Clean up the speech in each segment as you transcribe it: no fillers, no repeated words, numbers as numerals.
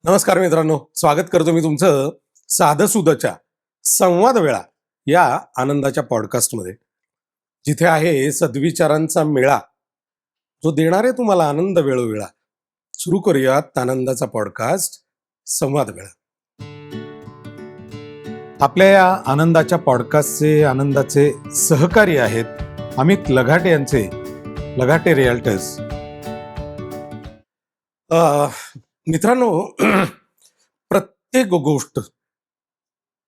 नमस्कार मित्रांनो, स्वागत करतो मी तुमचं साधंसुधच्या संवाद वेळा या आनंदाच्या पॉडकास्टमध्ये, जिथे आहे सद्विचारांचा मेळा, जो देणार आहे तुम्हाला आनंद वेळोवेळा. सुरू करूयात आनंदाचा पॉडकास्ट संवाद वेळा. आपल्या या आनंदाच्या पॉडकास्टचे आनंदाचे सहकारी आहेत अमित लगाटे यांचे लगाटे रिअल्टर्स. मित्रांनो, प्रत्येक गोष्ट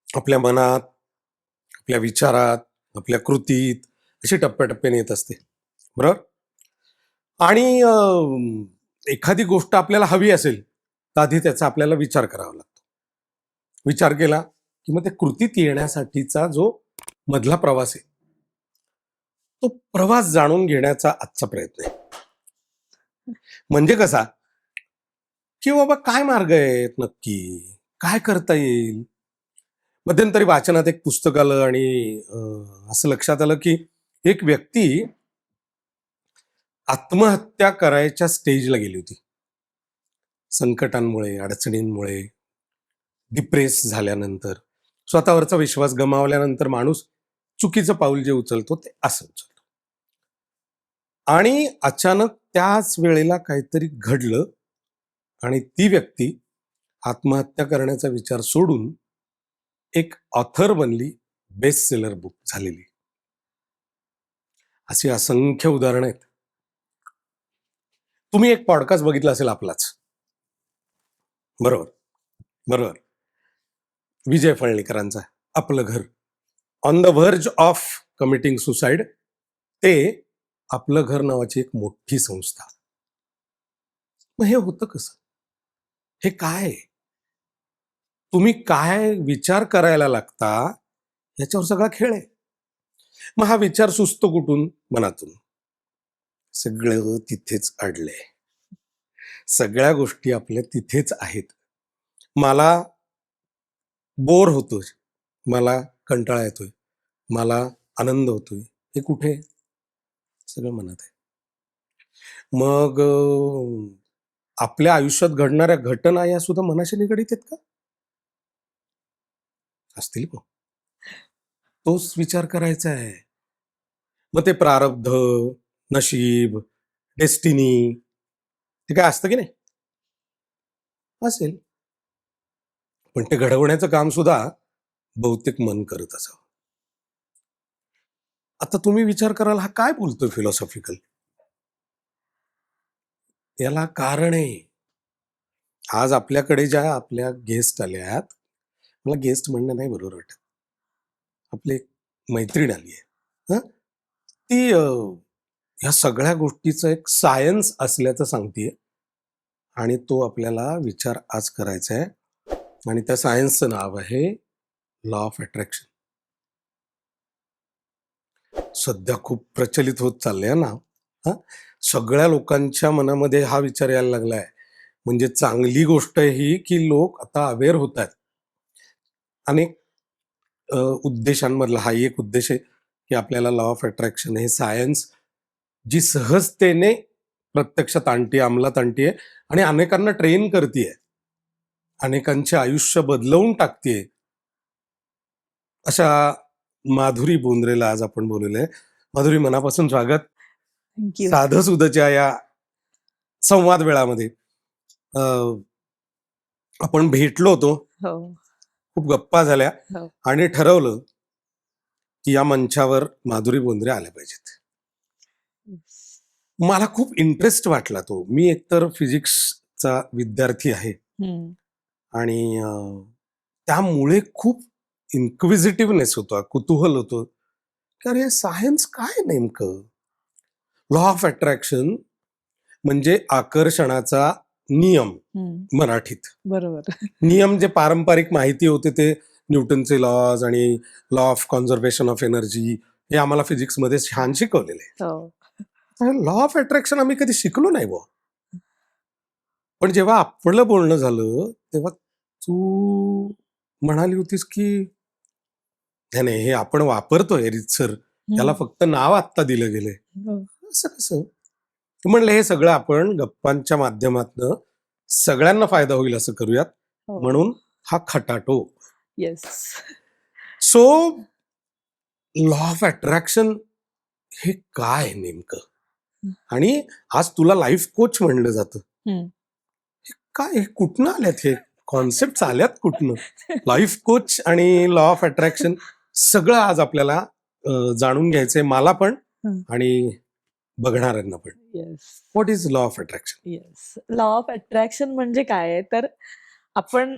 आपल्या मनात, आपल्या विचारात, आपल्या कृतीत अशी टप्प्याटप्प्याने येत असते, बरोबर? आणि एखादी गोष्ट आपल्याला हवी असेल तर आधी त्याचा आपल्याला विचार करावा लागतो. विचार केला की मग ते कृतीत येण्यासाठीचा जो मधला प्रवास आहे, तो प्रवास जाणून घेण्याचा आजचा प्रयत्न आहे. म्हणजे कसा की बाबा काय मार्ग आहेत नक्की, काय करता येईल. मध्यंतरी वाचनात एक पुस्तक आलं आणि असं लक्षात आलं की एक व्यक्ती आत्महत्या करायच्या स्टेजला गेली होती. संकटांमुळे, अडचणींमुळे, डिप्रेस झाल्यानंतर, स्वतःवरचा विश्वास गमावल्यानंतर माणूस चुकीचं पाऊल जे उचलतो ते असं उचलतो. आणि अचानक त्याच वेळेला काहीतरी घडलं आणि ती व्यक्ती आत्महत्या करण्याचा विचार सोडून एक ऑथर बनली, बेस्ट सेलर बुक झालेली. अशी असंख्य उदाहरणं आहेत. तुम्ही एक पॉडकास्ट बघितला असेल आपलाच, बरोबर बरोबर, विजय फळणीकरांचा आपलं घर, on the Verge of committing suicide. ते आपलं घर नावाची एक मोठी संस्था. मग हे होतं कसं? हे काय? तुम्ही काय विचार करायला लागता याच्यावर सगळा खेळ आहे. मग हा विचार सुचतो कुठून? मनातून. सगळं तिथेच अडलंय. सगळ्या गोष्टी आपल्या तिथेच आहेत. मला बोर होतोय, मला कंटाळा येतोय, मला आनंद होतोय, हे कुठे? सगळं मनात आहे. मग आपल्या आयुष्यात घडणाऱ्या घटना या सुद्धा मनाशी निगडीत आहेत का? असतील का? तोच विचार करायचा आहे. मग ते प्रारब्ध, नशीब, डेस्टिनी, ते काय असतं की नाही? असेल. पण ते घडवण्याचं काम सुद्धा बहुतेक मन करत असावं. आता तुम्ही विचार कराल, हा काय बोलतोय फिलॉसॉफिकल? याला कारण आहे. आज आपल्याकडे ज्या आपल्या गेस्ट आल्यात, मला गेस्ट म्हणणं नाही बरोबर वाटत, आपली एक मैत्रीण आली आहे. ती ह्या सगळ्या गोष्टीचं एक सायन्स असल्याचं सांगतेय आणि तो आपल्याला विचार आज करायचा आहे. आणि त्या सायन्सचं नाव आहे लॉ ऑफ अट्रॅक्शन. सध्या खूप प्रचलित होत चाललंय ना. हा, सगळ्या लोकांच्या मनामध्ये हा विचार यायला लागलाय. म्हणजे चांगली गोष्ट आहे ही की लोक आता अवेअर होत आहेत. अनेक उद्देशांमधला हा एक उद्देश आहे की आपल्याला लॉ ऑफ अट्रॅक्शन हे सायन्स जी सहजतेने प्रत्यक्षात आणते, अंमलात आणते आणि अनेकांना ट्रेन करते, अनेकांचे आयुष्य बदलवून टाकते, अशा माधुरी बोंद्रेला आज आपण बोललेलं आहे. माधुरी, मनापासून स्वागत थँक्यू. साधं सुधच्या या संवाद वेळामध्ये. आपण भेटलो होतो, हो, खूप गप्पा झाल्या हो. आणि ठरवलं की या मंचावर माधुरी बोंद्रे आल्या पाहिजेत. मला खूप इंटरेस्ट वाटला तो. मी एकतर फिजिक्सचा विद्यार्थी आहे हं. आणि त्यामुळे खूप इन्क्विजिटिव्हनेस होता, कुतूहल होतं की अरे सायन्स काय नेमकं. लॉ ऑफ अट्रॅक्शन म्हणजे आकर्षणाचा नियम हं. मराठीत. बरोबर. नियम जे पारंपरिक माहिती होते ते न्यूटनचे लॉज आणि law of conservation of energy हे आम्हाला फिजिक्समध्ये छान शिकवलेले आहे. हो. लॉ ऑफ अट्रॅक्शन आम्ही कधी शिकलो नाही बुवा. पण जेव्हा आपलं बोलणं झालं तेव्हा तू म्हणाली होतीस की नाही नाही, हे आपण वापरतोय रीतसर, याला हं. फक्त नाव आत्ता दिलं गेलंय. हो. असं कसं? म्हणलं हे सगळं आपण गप्पांच्या माध्यमातनं सगळ्यांना फायदा होईल असं करूयात, हो. म्हणून हा खटाटो. Yes. So law of attraction हे काय नेमकं, आणि आज तुला लाईफ कोच म्हणलं जातं. काय, कुठनं आल्यात हे कॉन्सेप्ट, आल्यात कुठनं? लाईफ कोच आणि लॉ ऑफ अट्रॅक्शन सगळं आज आपल्याला जाणून घ्यायचंय, मला पण आणि बघणाऱ्यांना पण. Yes. What is law of attraction? Yes. Law of attraction म्हणजे काय आहे, तर आपण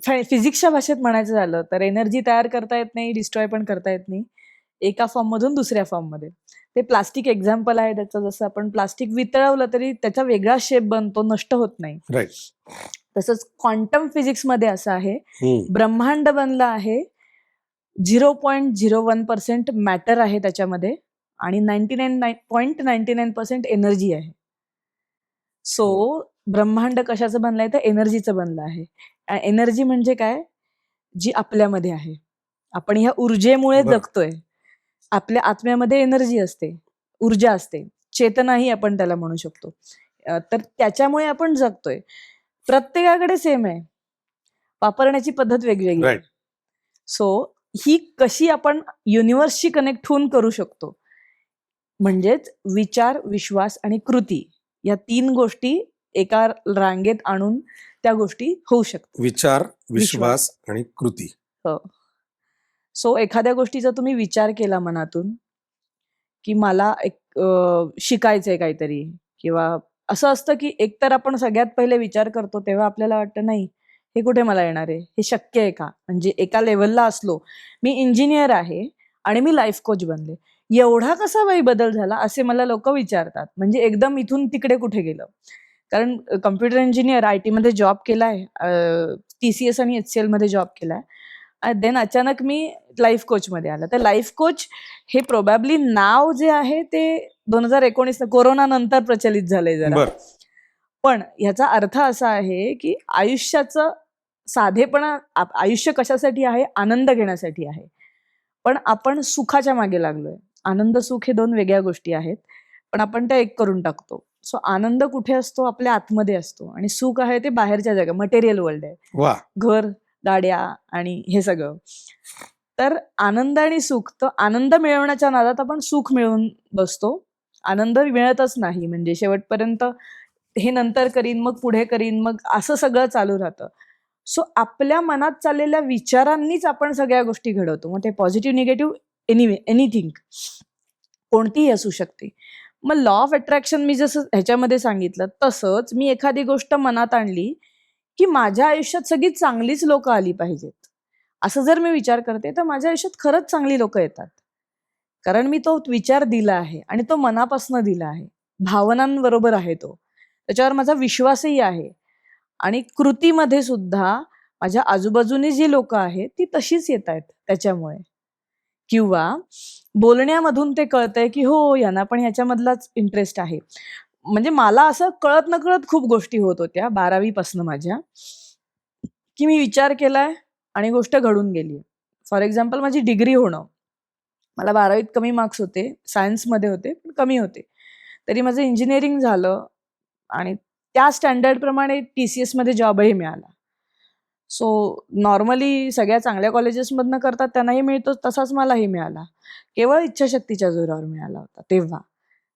फिजिक्सच्या भाषेत म्हणायचं झालं तर एनर्जी तयार करता येत नाही, डिस्ट्रॉय पण करता येत नाही, एका फॉर्म मधून दुसऱ्या फॉर्म मध्ये. ते प्लास्टिक एक्झाम्पल आहे त्याचं. जसं आपण प्लास्टिक वितळवलं तरी त्याचा वेगळा शेप बनतो, नष्ट होत नाही. राईट. तसंच क्वांटम फिजिक्स मध्ये असं आहे, ब्रह्मांड बनलं आहे 0.01% मॅटर आहे त्याच्यामध्ये आणि 99.99% एनर्जी आहे. सो ब्रह्मांड कशाचं बनलंय तर एनर्जीचं बनलं आहे. एनर्जी म्हणजे काय, जी आपल्यामध्ये आहे. आपण ह्या ऊर्जेमुळे जगतोय. आपल्या आत्म्यामध्ये एनर्जी असते, ऊर्जा असते, चेतनाही आपण त्याला म्हणू शकतो. तर त्याच्यामुळे आपण जगतोय. प्रत्येकाकडे सेम आहे, वापरण्याची पद्धत वेगवेगळी आहे. सो ही कशी आपण युनिव्हर्सशी कनेक्ट होऊन करू शकतो, म्हणजेच विचार, विश्वास आणि कृती या 3 गोष्टी एका रांगेत आणून त्या गोष्टी होऊ शकतात. विचार, विश्वास आणि कृती. हो. सो एखाद्या गोष्टीचा तुम्ही विचार केला मनातून, की मला एक शिकायचंय काहीतरी, किंवा असं असतं की एकतर आपण सगळ्यात पहिले विचार करतो तेव्हा आपल्याला वाटतं नाही हे कुठे मला येणार आहे, हे शक्य आहे का? म्हणजे एका लेवलला असलो, मी इंजिनियर आहे आणि मी लाईफ कोच बनले, एवढा कसा बाई बदल झाला असे मला लोक विचारतात. म्हणजे एकदम इथून तिकडे कुठे गेलं? कारण कम्प्युटर इंजिनियर IT मध्ये जॉब केलाय, TCS आणि HCL मध्ये जॉब केलाय, देन अचानक मी लाईफ कोच मध्ये आला. तर लाईफ कोच हे प्रोबॅबली नाव जे आहे ते 2019 कोरोना नंतर प्रचलित झालंय जरा. पण ह्याचा अर्थ असा आहे की आयुष्याचं साधेपणा, आयुष्य कशासाठी आहे, आनंद घेण्यासाठी आहे. पण आपण सुखाच्या मागे लागलोय. आनंद सुख हे 2 वेगळ्या गोष्टी आहेत, पण आपण त्या एक करून टाकतो. सो आनंद कुठे असतो, आपल्या आतमध्ये असतो, आणि सुख आहे ते बाहेरच्या जगा, मटेरियल वर्ल्ड आहे, घर, गाड्या आणि हे सगळं. तर आनंद आणि सुख, तर आनंद मिळवण्याच्या नादात आपण सुख मिळवून बसतो, आनंद मिळतच नाही. म्हणजे शेवटपर्यंत हे नंतर करीन, मग पुढे करीन, मग असं सगळं चालू राहतं. सो आपल्या मनात चाललेल्या विचारांनीच आपण सगळ्या गोष्टी घडवतो. मग ते पॉझिटिव्ह, निगेटिव्ह, एनिथिंग कोणतीही असू शकते. मग लॉ ऑफ अट्रॅक्शन मी जसं ह्याच्यामध्ये सांगितलं, तसंच मी एखादी गोष्ट मनात आणली की माझ्या आयुष्यात सगळी चांगलीच लोक आली पाहिजेत, असं जर मी विचार करते तर माझ्या आयुष्यात खरंच चांगली लोक येतात. कारण मी तो विचार दिला आहे आणि तो मनापासून दिला आहे, भावनांबरोबर आहे, तो त्याच्यावर माझा विश्वासही आहे. आणि कृतीमध्ये सुद्धा माझ्या आजूबाजूने जी लोक आहेत ती तशीच येत आहेत त्याच्यामुळे. किंवा बोलण्यामधून ते कळतंय की हो, यांना पण ह्याच्यामधलाच इंटरेस्ट आहे. म्हणजे मला असं कळत नकळत खूप गोष्टी होत होत्या 12वी पासून माझ्या, की मी विचार केलाय आणि गोष्ट घडून गेली. फॉर एक्झाम्पल माझी डिग्री होणं, मला 12वीत कमी मार्क्स होते, सायन्समध्ये होते पण कमी होते, तरी माझं इंजिनिअरिंग झालं आणि त्या स्टँडर्ड प्रमाणे TCS मध्ये जॉबही मिळाला. सो नॉर्मली सगळ्या चांगल्या कॉलेजेसमधनं करतात त्यांनाही मिळतो, तसाच मलाही मिळाला. केवळ इच्छाशक्तीच्या जोरावर मिळाला होता तेव्हा.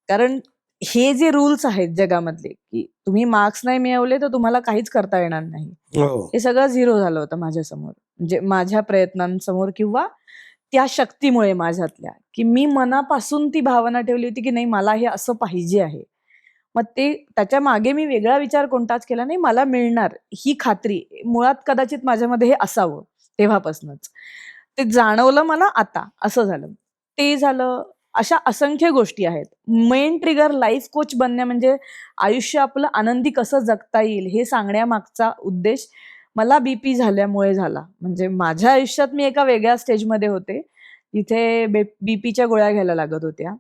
कारण हे जे रूल्स आहेत जगामधले, की तुम्ही मार्क्स नाही मिळवले तर तुम्हाला काहीच करता येणार नाही, हे सगळं झिरो झालं होतं माझ्यासमोर. म्हणजे माझ्या प्रयत्नांसमोर किंवा त्या शक्तीमुळे माझ्यातल्या, की मी मनापासून ती भावना ठेवली होती की नाही मला हे असं पाहिजे आहे. मग ते त्याच्या मागे मी वेगळा विचार कोणताच केला नाही, मला मिळणार ही खात्री मुळात कदाचित माझ्यामध्ये हे असावं तेव्हापासूनच. ते जाणवलं मला आता, असं झालं, ते झालं. अशा असंख्य गोष्टी आहेत. मेन ट्रिगर लाईफ कोच बनण्या म्हणजे आयुष्य आपलं आनंदी कसं जगता येईल हे सांगण्यामागचा उद्देश मला BP झाल्यामुळे झाला. म्हणजे माझ्या आयुष्यात मी एका वेगळ्या स्टेजमध्ये होते, जिथे BPच्या गोळ्या घ्यायला लागत होत्या.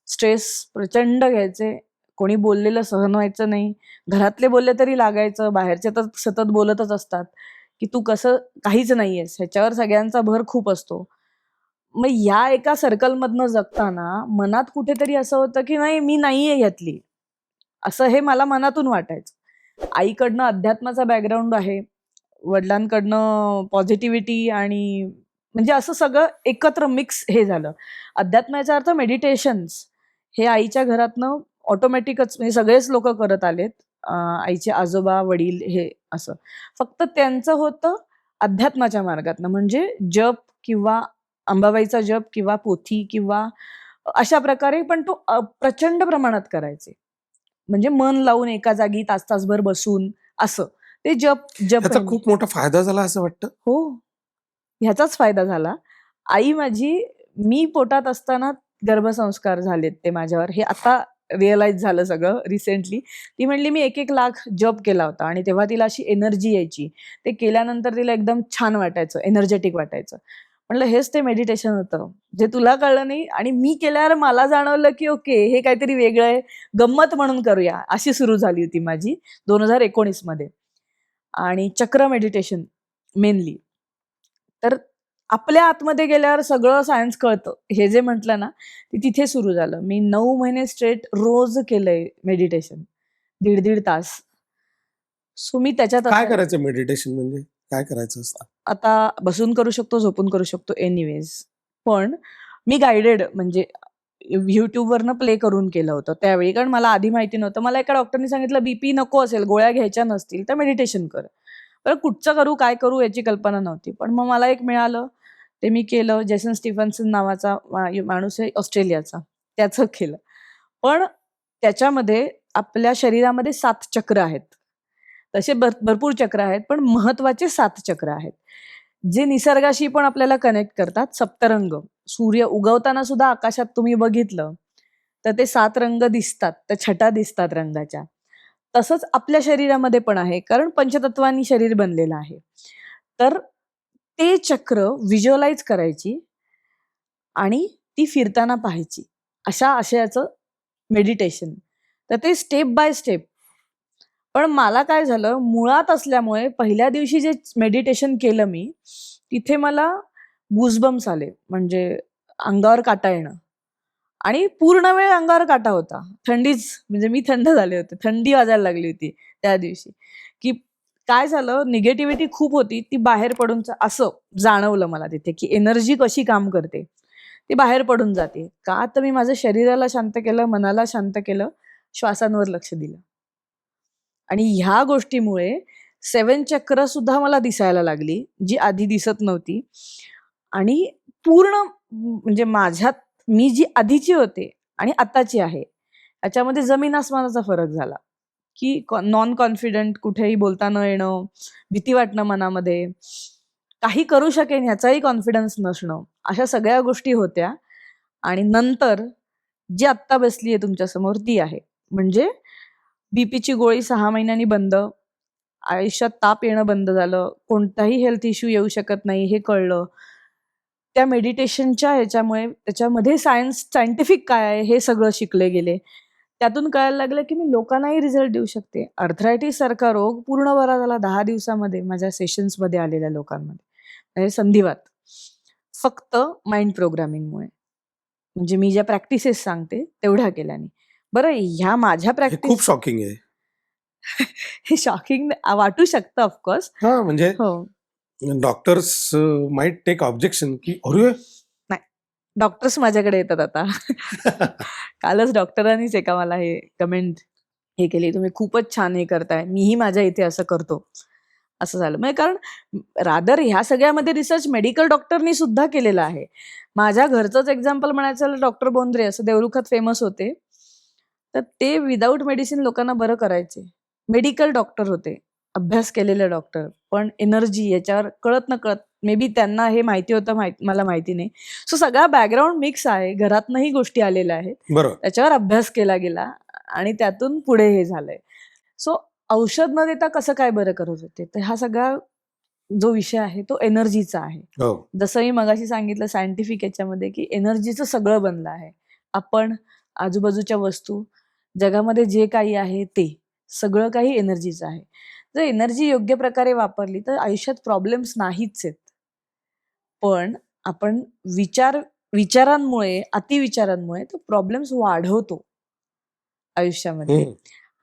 स्ट्रेस प्रचंड घ्यायचे, कोणी बोललेलं सहन व्हायचं नाही, घरातले बोलले तरी लागायचं, बाहेरचे तर सतत बोलतच असतात की तू कसं काहीच नाहीयेस, ह्याच्यावर सगळ्यांचा भर खूप असतो. मग या एका सर्कलमधनं जगताना मनात कुठेतरी असं होतं की नाही, मी नाहीये यातली, असं हे मला मनातून वाटायचं. आईकडनं अध्यात्माचा बॅकग्राऊंड आहे, वडिलांकडनं पॉझिटिव्हिटी, आणि म्हणजे असं सगळं एकत्र मिक्स हे झालं. अध्यात्माचा अर्थ मेडिटेशन्स हे आईच्या घरातनं ऑटोमॅटिकच, म्हणजे सगळेच लोक करत आलेत. आईचे आजोबा, वडील, हे असं. फक्त त्यांचं होतं अध्यात्माच्या मार्गातनं, म्हणजे जप किंवा अंबाबाईचा जप किंवा पोथी किंवा अशा प्रकारे, पण तो प्रचंड प्रमाणात करायचे. म्हणजे मन लावून एका जागी तास तासभर बसून असं ते जप जप त्याचा खूप मोठा फायदा झाला असं वाटतं. हो, ह्याचाच फायदा झाला. आई माझी, मी पोटात असताना गर्भसंस्कार झालेत ते माझ्यावर, हे आता रिअलाइज झालं सगळं रिसेंटली. ती म्हणली मी 1-1 लाख जप केला होता आणि तेव्हा तिला अशी एनर्जी यायची. ते केल्यानंतर तिला एकदम छान वाटायचं, एनर्जेटिक वाटायचं. म्हणलं हेच ते मेडिटेशन होतं, जे तुला कळलं नाही आणि मी केल्यावर मला जाणवलं की ओके, हे काहीतरी वेगळं आहे, गंमत म्हणून करूया, अशी सुरू झाली होती माझी 2019 मध्ये. आणि चक्र मेडिटेशन मेनली. तर आपल्या आतमध्ये गेल्यावर सगळं सायन्स कळतं, हे जे म्हटलं ना, ते तिथे सुरू झालं. मी 9 महिने स्ट्रेट रोज केलंय मेडिटेशन, 1.5 तास. सो मी त्याच्यात काय आता करायचं मेडिटेशन म्हणजे काय करायचं असतं? आता बसून करू शकतो, झोपून करू शकतो, एनिवेज. पण मी गायडेड, म्हणजे युट्यूबवरनं प्ले करून केलं होतं त्यावेळी, कारण मला आधी माहिती नव्हतं. मला एका डॉक्टरनी सांगितलं बीपी नको असेल, गोळ्या घ्यायच्या नसतील तर मेडिटेशन कर. पण कुठचं करू, काय करू याची कल्पना नव्हती. पण मग मला एक मिळालं, ते मी केलं. जेसन स्टीफन्सन नावाचा माणूस आहे ऑस्ट्रेलियाचा, त्याचं केलं. पण त्याच्यामध्ये आपल्या शरीरामध्ये 7 चक्र आहेत. तसे भरपूर चक्र आहेत, पण महत्वाचे 7 चक्र आहेत, जे निसर्गाशी पण आपल्याला कनेक्ट करतात. सप्तरंग, सूर्य उगवताना सुद्धा आकाशात तुम्ही बघितलं तर ते 7 रंग दिसतात, त्या छटा दिसतात रंगाच्या. तसंच आपल्या शरीरामध्ये पण आहे, कारण पंचतत्वांनी शरीर बनलेलं आहे. तर ते चक्र व्हिज्युअलाइज करायची आणि ती फिरताना पाहायची, अशा आशयाचं मेडिटेशन. तर ते स्टेप बाय स्टेप. पण मला काय झालं, मुळात असल्यामुळे पहिल्या दिवशी जे मेडिटेशन केलं मी, तिथे मला गुजबम्स आले, म्हणजे अंगावर काटा येणं. आणि पूर्ण वेळ अंगावर काटा होता. थंडीच, म्हणजे मी थंड झाले होते. थंडी वाजायला लागली होती त्या दिवशी. की काय झालं, निगेटिव्हिटी खूप होती, ती बाहेर पडून असं जाणवलं मला तिथे, की एनर्जी कशी काम करते. ती बाहेर पडून जाते. का तर मी माझ्या शरीराला शांत केलं, मनाला शांत केलं, श्वासांवर लक्ष दिलं. आणि ह्या गोष्टीमुळे 7 चक्र सुद्धा मला दिसायला लागली, जी आधी दिसत नव्हती. आणि पूर्ण म्हणजे माझ्यात, मी जी आधीची होते आणि आताची आहे, याच्यामध्ये जमीन आसमानाचा फरक झाला. की नॉन कॉन्फिडंट, कुठेही बोलता न येणं, भीती वाटणं मनामध्ये, काही करू शकेन ह्याचाही कॉन्फिडन्स नसणं, अशा सगळ्या गोष्टी होत्या. आणि नंतर जी आत्ता बसली आहे तुमच्यासमोर ती आहे. म्हणजे बीपीची गोळी 6 महिन्यांनी बंद, आयुष्यात ताप येणं बंद झालं, कोणताही हेल्थ इश्यू येऊ शकत नाही हे कळलं. त्या मेडिटेशनच्या ह्याच्यामुळे, त्याच्यामध्ये सायंटिफिक काय आहे हे सगळं शिकले गेले. त्यातून कळायला लागलं की मी लोकांनाही रिझल्ट देऊ शकते. अर्थरायटिस सारखा रोग पूर्ण बरा झाला 10 दिवसामध्ये माझ्या सेशन्समध्ये आलेल्या लोकांमध्ये. म्हणजे संधिवात. फक्त माइंड प्रोग्रामिंगमुळे. म्हणजे मी ज्या प्रॅक्टिसेस सांगते तेवढ्या केल्याने. बरं, ह्या माझ्या हे प्रॅक्टिस खूप शॉकिंग आहे. हे शॉकिंग वाटू शकतं ऑफकोर्स. हां, म्हणजे हो. डॉक्टर्स माइट टेक ऑब्जेक्शन की अरे! नाही, डॉक्टर्स माझ्याकडे येतात आता. कालच डॉक्टरांनीच एका मला हे कमेंट हे केली, तुम्ही खूपच छान हे करताय, मीही माझ्या इथे असं करतो. असं झालं. म्हणजे कारण रादर ह्या सगळ्यामध्ये रिसर्च मेडिकल डॉक्टरनी सुद्धा केलेला आहे. माझ्या घरचंच एक्झाम्पल म्हणायचं झालं, डॉक्टर बोंद्रे असं देवरुखात फेमस होते. तर ते विदाऊट मेडिसिन लोकांना बरं करायचे. मेडिकल डॉक्टर होते, अभ्यास केलेले डॉक्टर. पण एनर्जी याच्यावर कळत नकळत, मे बी त्यांना हे माहिती होतं, मला माहिती नाही. सो सगळा बॅकग्राऊंड मिक्स आहे, घरातनंही गोष्टी आलेल्या आहेत. बरोबर. त्याच्यावर अभ्यास केला गेला आणि त्यातून पुढे हे झालंय. सो औषध न देता कसं काय बरं करत होते, तर हा सगळा जो विषय आहे तो एनर्जीचा आहे. हो. जसं मी मगाशी सांगितलं सायंटिफिक याच्यामध्ये, की एनर्जीचं सगळं बनलं आहे. आपण, आजूबाजूच्या वस्तू, जगामध्ये जे काही आहे ते सगळं काही एनर्जीचं आहे. जर एनर्जी योग्य प्रकारे वापरली तर आयुष्यात प्रॉब्लेम्स नाहीच आहेत. पण आपण विचारांमुळे, अतिविचारांमुळे तो प्रॉब्लेम्स वाढवतो आयुष्यामध्ये. हं.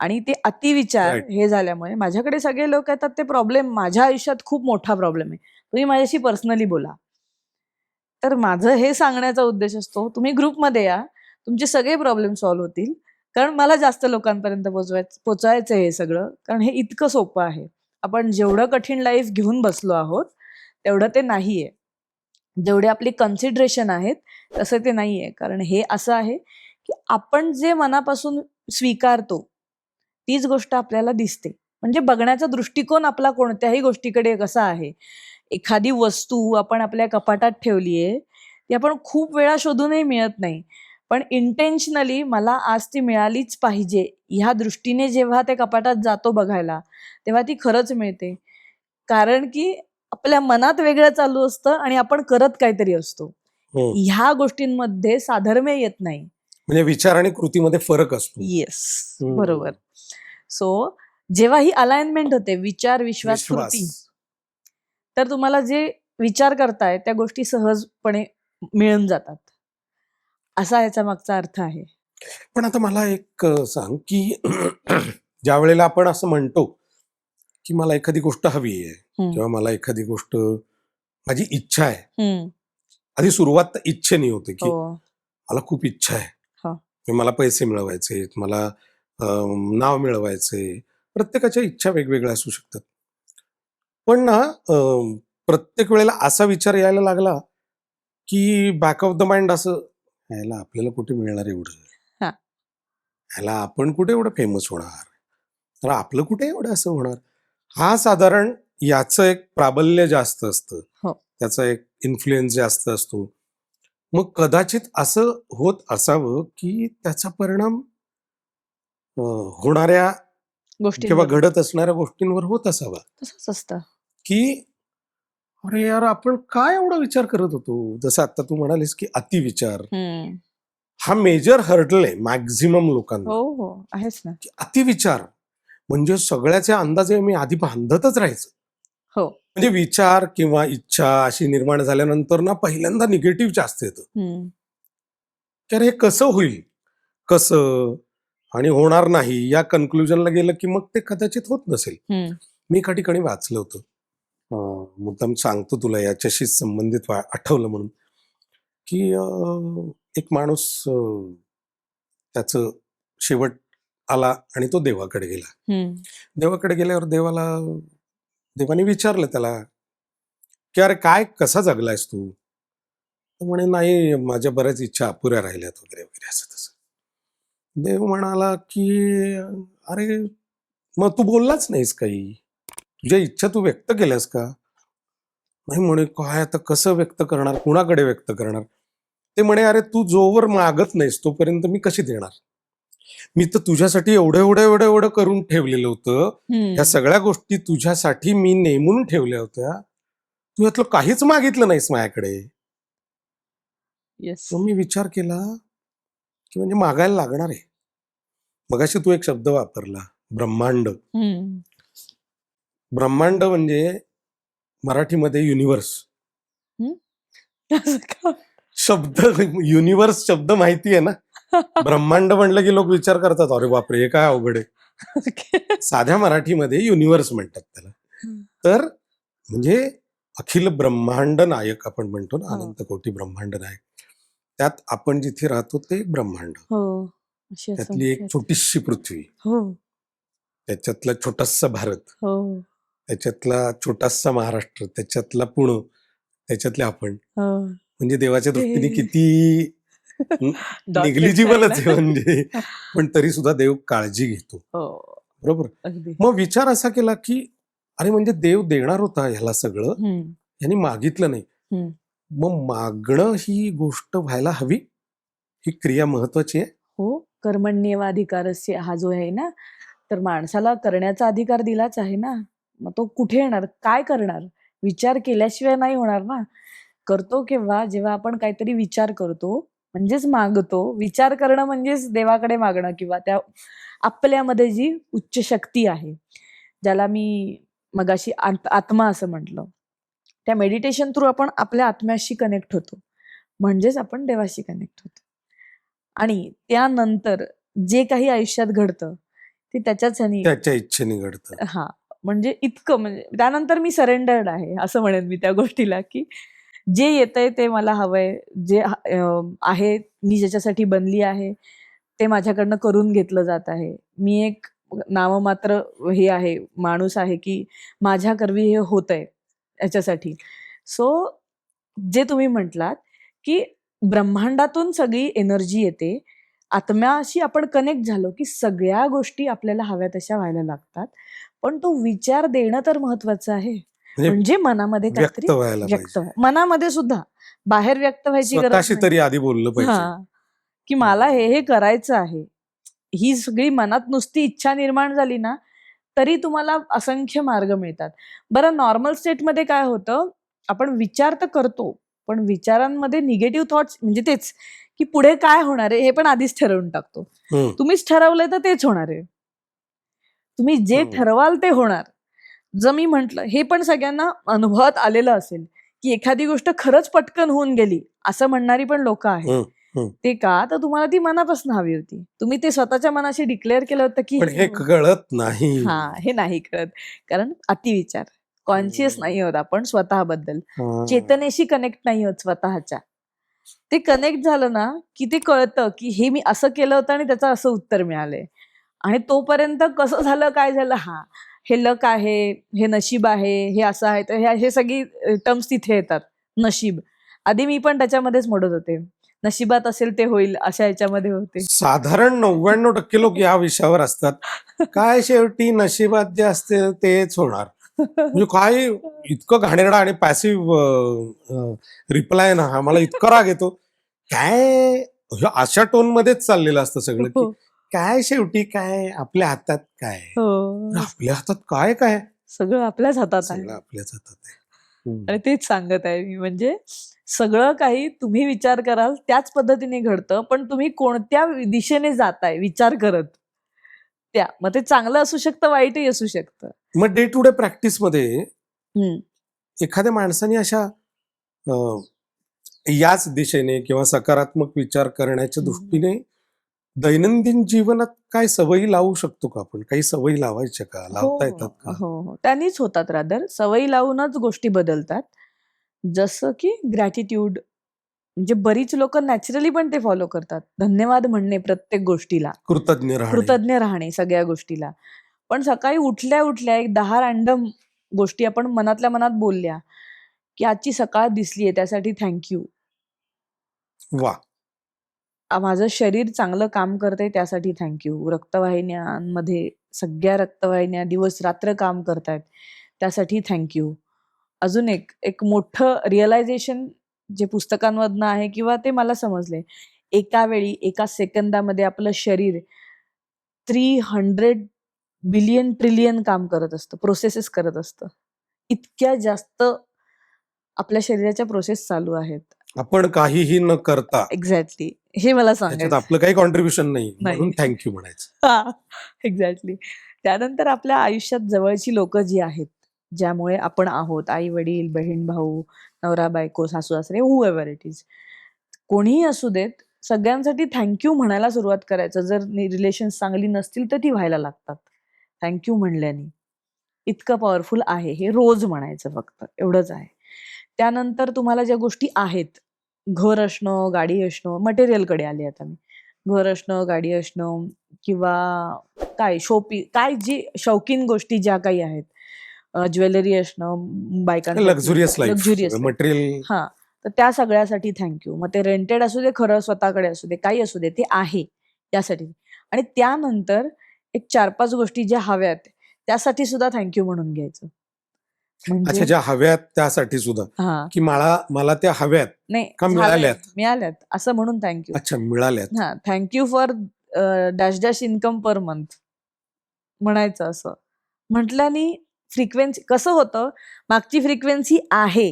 आणि ते अतिविचार Right. हे झाल्यामुळे माझ्याकडे सगळे लोक येतात, ते प्रॉब्लेम माझ्या आयुष्यात खूप मोठा प्रॉब्लेम आहे, तुम्ही माझ्याशी पर्सनली बोला. तर माझं हे सांगण्याचा उद्देश असतो, तुम्ही ग्रुपमध्ये या, तुमचे सगळे प्रॉब्लेम सॉल्व्ह होतील. कारण मला जास्त लोकांपर्यंत पोचवायचं हे सगळं, कारण हे इतकं सोपं आहे. आपण जेवढं कठीण लाईफ घेऊन बसलो आहोत तेवढं ते नाहीये. जेवढे आपली कन्सिडरेशन आहेत तसं ते नाहीये. कारण हे असं आहे की आपण जे मनापासून स्वीकारतो तीच गोष्ट आपल्याला दिसते. म्हणजे बघण्याचा दृष्टिकोन आपला कोणत्याही गोष्टीकडे कसा आहे. एखादी वस्तू आपण आपल्या कपाटात ठेवलीये, ती आपण खूप वेळा शोधूनही मिळत नाही. पण इंटेन्शनली मला आज ती मिळालीच पाहिजे ह्या दृष्टीने जेव्हा त्या कपाटात जातो बघायला, तेव्हा ती खरंच मिळते. कारण की आपल्या मनात वेगळं चालू असतं आणि आपण करत काहीतरी असतो. हम्म. ह्या गोष्टींमध्ये साधर्म्य येत नाही. म्हणजे विचार आणि कृतीमध्ये फरक असतो. येस, हम्म. बरोबर. सो जेव्हा ही अलाइनमेंट होते विचार, विश्वास, कृती, तर तुम्हाला जे विचार करताय त्या गोष्टी सहजपणे मिळून जातात. असा याचा मागचा अर्थ आहे. पण आता मला एक सांग की ज्या वेळेला आपण असं म्हणतो की मला एखादी गोष्ट हवी आहे हम्म, किंवा मला एखादी गोष्ट माझी इच्छा आहे, हम्म, आधी सुरुवात तर इच्छेने होते की हो, मला खूप इच्छा आहे हा, की मला पैसे मिळवायचे, मला नाव मिळवायचे. प्रत्येकाच्या इच्छा वेगवेगळ्या असू शकतात. पण ना प्रत्येक वेळेला असा विचार यायला लागला की बॅक ऑफ द माइंड असं, यायला आपल्याला कुठे मिळणार एवढं, हा, ह्याला आपण कुठे एवढं फेमस होणार, तर आपलं कुठे एवढं असं होणार. हा साधारण याचं एक प्राबल्य जास्त असतं, हो, त्याचा एक इन्फ्लुएन्स जास्त असतो. मग कदाचित असं होत असावं की त्याचा परिणाम होणाऱ्या किंवा गोष्टींवर घडत असणाऱ्या गोष्टींवर होत असावा. तसंच असतं. की अरे यार, आपण काय एवढा विचार करत होतो. जसं आता तू म्हणालीस की अतिविचार हम्म, हा मेजर हर्डल आहे मॅक्झिमम लोकांना. हो हो, आहेच ना. की अतिविचार म्हणजे सगळ्याचे अंदाजे मी आधी बांधतच राहायचं. हो, म्हणजे विचार किंवा इच्छा अशी निर्माण झाल्यानंतर ना पहिल्यांदा निगेटिव्ह जास्त येतं. हम्म, तर हे कसं होईल, कसं आणि होणार नाही या कन्क्लुजनला गेलं की मग ते कदाचित होत नसेल. हम्म, मी एका ठिकाणी वाचलं होतं, मुद्दाम सांगतो तुला याच्याशी संबंधित आठवलं म्हणून, की एक माणूस त्याचं शेवट आला आणि तो देवाकडे गेला. हम्म, देवाकडे गेल्यावर देवाने विचारलं त्याला की अरे काय, कसा जगलायस तू. तो म्हणे नाही, माझ्या बऱ्याच इच्छा अपुऱ्या राहिल्यात वगैरे वगैरे असं तसं. देव म्हणाला की अरे मग तू बोललाच नाहीस काही, तुझ्या इच्छा तू व्यक्त केल्यास का. नाही म्हणे, काय आता कसं व्यक्त करणार, कुणाकडे व्यक्त करणार. ते म्हणे अरे तू जोवर मागत नाहीस तोपर्यंत मी कशी देणार. मी तर तुझ्यासाठी एवढं एवढं एवढं एवढं करून ठेवलेलं होतं, या हम्म, सगळ्या गोष्टी तुझ्यासाठी मी नेमून ठेवल्या होत्या, तू यातलं काहीच मागितलं नाहीस माझ्याकडे. येस, मग मी विचार केला की म्हणजे मागायला लागणार आहे. मगाशी तू एक शब्द वापरला, ब्रह्मांड. हम्म, ब्रह्मांड म्हणजे मराठीमध्ये युनिव्हर्स हम्म. असं का? शब्द, युनिव्हर्स शब्द माहिती आहे ना. ब्रह्मांड म्हणलं की लोक विचार करतात अरे बापरे हे काय अवघड आहे. Okay. साध्या मराठीमध्ये युनिव्हर्स म्हणतात त्याला. तर म्हणजे अखिल ब्रह्मांड नायक आपण म्हणतो ना, हो. अनंत कोटी ब्रह्मांड नायक. त्यात आपण जिथे राहतो ते ब्रह्मांड, हो, अशी असं त्यातली एक म्हणतात. छोटीशी पृथ्वी, हो, त्याच्यातला छोटासा भारत, हो, त्याच्यातला छोटासा महाराष्ट्र, त्याच्यातला पुणे, त्याच्यातले आपण. हो. म्हणजे देवाच्या दृष्टीने किती Dots निग्लिजिबलच आहेत आहे ना. म्हणजे. पण तरी सुद्धा देव काळजी घेतो, हो, बरोबर. अगदी. मग विचार असा केला की अरे म्हणजे देव देणार होता ह्याला सगळं, हम्म, यांनी मागितलं नाही. हम्म. मग मागणं ही गोष्ट व्हायला हवी, ही क्रिया महत्वाची आहे. हो, कर्मण्येवाधिकारस्य हा जो आहे ना, तर माणसाला करण्याचा अधिकार दिलाच आहे ना. मग तो कुठे येणार, काय करणार, विचार केल्याशिवाय नाही होणार ना. करतो केव्हा, जेव्हा आपण काहीतरी विचार करतो म्हणजेच मागतो. विचार करणं म्हणजेच देवाकडे मागणं किंवा त्या आपल्यामध्ये जी उच्च शक्ती आहे, ज्याला मी मगाशी आत्मा असं म्हटलं, त्या मेडिटेशन थ्रू आपण आपल्या आत्म्याशी कनेक्ट होतो, म्हणजेच आपण देवाशी कनेक्ट होतो. आणि त्यानंतर जे काही आयुष्यात घडतं ती त्याच्याच ह्यानी त्याच्या इच्छेने घडतं. हा, म्हणजे इतकं, म्हणजे त्यानंतर मी सरेंडर्ड आहे असं म्हणेन मी त्या गोष्टीला, की जे येतंय ते मला हवंय, जे आहे, मी ज्याच्यासाठी बनली आहे ते माझ्याकडनं करून घेतलं जात आहे. मी एक नाममात्र हे आहे, माणूस आहे, की माझ्या करवी हे होतंय याच्यासाठी. सो जे तुम्ही म्हटलात, की ब्रह्मांडातून सगळी एनर्जी येते, आत्म्याशी आपण कनेक्ट झालो, की सगळ्या गोष्टी आपल्याला हव्या तशा व्हायला लागतात. पण तो विचार देणं तर महत्वाचं आहे. म्हणजे म्हणजे मनामध्ये काहीतरी व्यक्त व्हायला व्यक्त पाहिजे. मनामध्ये सुद्धा, बाहेर व्यक्त व्हायची गरज स्वतःशी नाही. तरी आधी बोललं पाहिजे. हा, की मला हे करायचं आहे. ही सगळी मनात नुसती इच्छा निर्माण झाली ना, तरी तुम्हाला असंख्य मार्ग मिळतात. बरं, नॉर्मल स्टेटमध्ये काय होतं, आपण विचार तर करतो, पण विचारांमध्ये निगेटिव्ह थॉट्स, म्हणजे तेच, की पुढे काय होणार आहे हे पण आधीच ठरवून टाकतो. हम्म, तुम्हीच ठरवलंय तर तेच होणार आहे. तुम्ही जे हम्म, ठरवाल ते होणार. जर मी म्हटलं, हे पण सगळ्यांना अनुभवात आलेलं असेल, की एखादी गोष्ट खरंच पटकन होऊन गेली असं म्हणणारी पण लोक आहेत. हम्म, हम्म. ते का, तर तुम्हाला ती मनापासून हवी होती. तुम्ही ते स्वतःच्या मनाशी डिक्लेअर केलं होतं, की पण हे कळत नाही. हे नाही कळत. कारण अतिविचार, कॉन्शियस हम्म, नाही होत आपण स्वतःबद्दल, हा. चेतनेशी कनेक्ट नाही होत स्वतःच्या. ते कनेक्ट झालं ना, की ते कळतं, की हे मी असं केलं होतं आणि त्याचं असं उत्तर मिळालंय. आणि तोपर्यंत कसं झालं, काय झालं, हे लक आहे, हे नशीब आहे, हे असं आहे, तर हे सगळी टर्म्स तिथे येतात. नशीब, आधी मी पण त्याच्यामध्येच मोडत होते. नशिबात असेल ते होईल अशा ह्याच्यामध्ये होते. साधारण 99% लोक या विषयावर असतात. काय शेवटी नशिबात जे असते तेच होणार. म्हणजे काय इतकं घाणेरडा आणि पॅसिव्ह रिप्लाय ना, हा मला इतका राग येतो. काय हे अशा टोन मध्येच चाललेलं असतं सगळं, की काय शेवटी काय आपल्या हातात काय, हो, आपल्या हातात काय काय सगळं आपल्याच हातात आहे. सगळं आपल्याच हातात आहे. हम्म. आणि तेच सांगत आहे मी, म्हणजे सगळं काही तुम्ही विचार कराल त्याच पद्धतीने घडतं, पण तुम्ही कोणत्या दिशेने जाताय विचार करत, त्या, मग ते चांगलं असू शकतं, वाईटही असू शकतं. मग डे टू डे प्रॅक्टिस मध्ये हम्म. एखाद्या माणसाने अशा अं, याच दिशेने किंवा सकारात्मक विचार करण्याच्या दृष्टीने दैनंदिन जीवनात काय सवयी लावू शकतो का आपण? काही सवयी लावायच्या का? हो, लावता येतात हो, का? हो. त्यांनीच होतात, रादर सवयी लावूनच गोष्टी बदलतात. जसं की ग्रॅटिट्यूड, म्हणजे बरीच लोक नॅचरली पण ते फॉलो करतात. धन्यवाद म्हणणे प्रत्येक गोष्टीला, कृतज्ञ राहणे. कृतज्ञ राहणे सगळ्या गोष्टीला. पण सकाळी उठल्या उठल्या एक 10 रॅन्डम गोष्टी आपण मनातल्या मनात बोलल्या, की आजची सकाळ दिसलीये त्यासाठी थँक्यू. वा. माझं शरीर चांगलं काम करतंय त्यासाठी थँक्यू. रक्तवाहिन्यांमध्ये सगळ्या रक्तवाहिन्या दिवस रात्र काम करतायत त्यासाठी थँक्यू. अजून एक मोठं रिअलायझेशन जे पुस्तकांमधनं आहे किंवा ते मला समजले. एका वेळी, एका सेकंदामध्ये आपलं शरीर 300 बिलियन ट्रिलियन काम करत असतं, प्रोसेसेस करत असतं. इतक्या जास्त आपल्या शरीराच्या प्रोसेस चालू आहेत. आपण काहीही न करता एक्झॅक्टली. हे मला त्याच्यात सांगायचं. आपलं काही कॉन्ट्रीब्युशन नाही म्हणून नाही. थँक्यू म्हणायचं. हां, एक्झॅक्टली. त्यानंतर आपल्या आयुष्यात जवळची लोकं जी आहेत, ज्यामुळे आपण आहोत, आई-वडील, बहीण-भाऊ, नवरा-बायको, सासू-सासरे, हूएव्हर इट इज. कोणीही असू देत, सगळ्यांसाठी थँक म्हणायला सुरुवात करायचं. जर रिलेशन्स चांगली नसतील तर ती व्हायला लागतात. थँक म्हणल्याने. इतकं पॉवरफुल आहे हे. रोज म्हणायचं फक्त, एवढंच आहे. त्यानंतर तुम्हाला ज्या गोष्टी आहेत, घर असणं, गाडी असणं, मटेरियलकडे आली आता मी. घर असणं, गाडी असणं किंवा काय काय जी शौकीन गोष्टी ज्या काही आहेत, ज्वेलरी असणं बायकांसाठी, luxurious life, luxurious life. Material. हां, तर त्या सगळ्यासाठी मग ते रेंटेड असू दे, खरं स्वतःकडे असू दे, काही असू दे, ते आहे त्यासाठी. आणि त्यानंतर एक 4-5 गोष्टी ज्या हव्यात, त्यासाठी सुद्धा म्हणून घ्यायचं. अच्छा, म्हणजे ज्या हव्यात त्यासाठी सुद्धा, हां, की मला त्या हव्यात नाही का झालंय, मिळाल्यात? मिळाल्यात असं म्हणून अच्छा, मिळाल्यात. For dash dash income per month म्हणायचं. असं म्हटल्याने फ्रिक्वेन्सी कसं होतं, मागची फ्रिक्वेन्सी आहे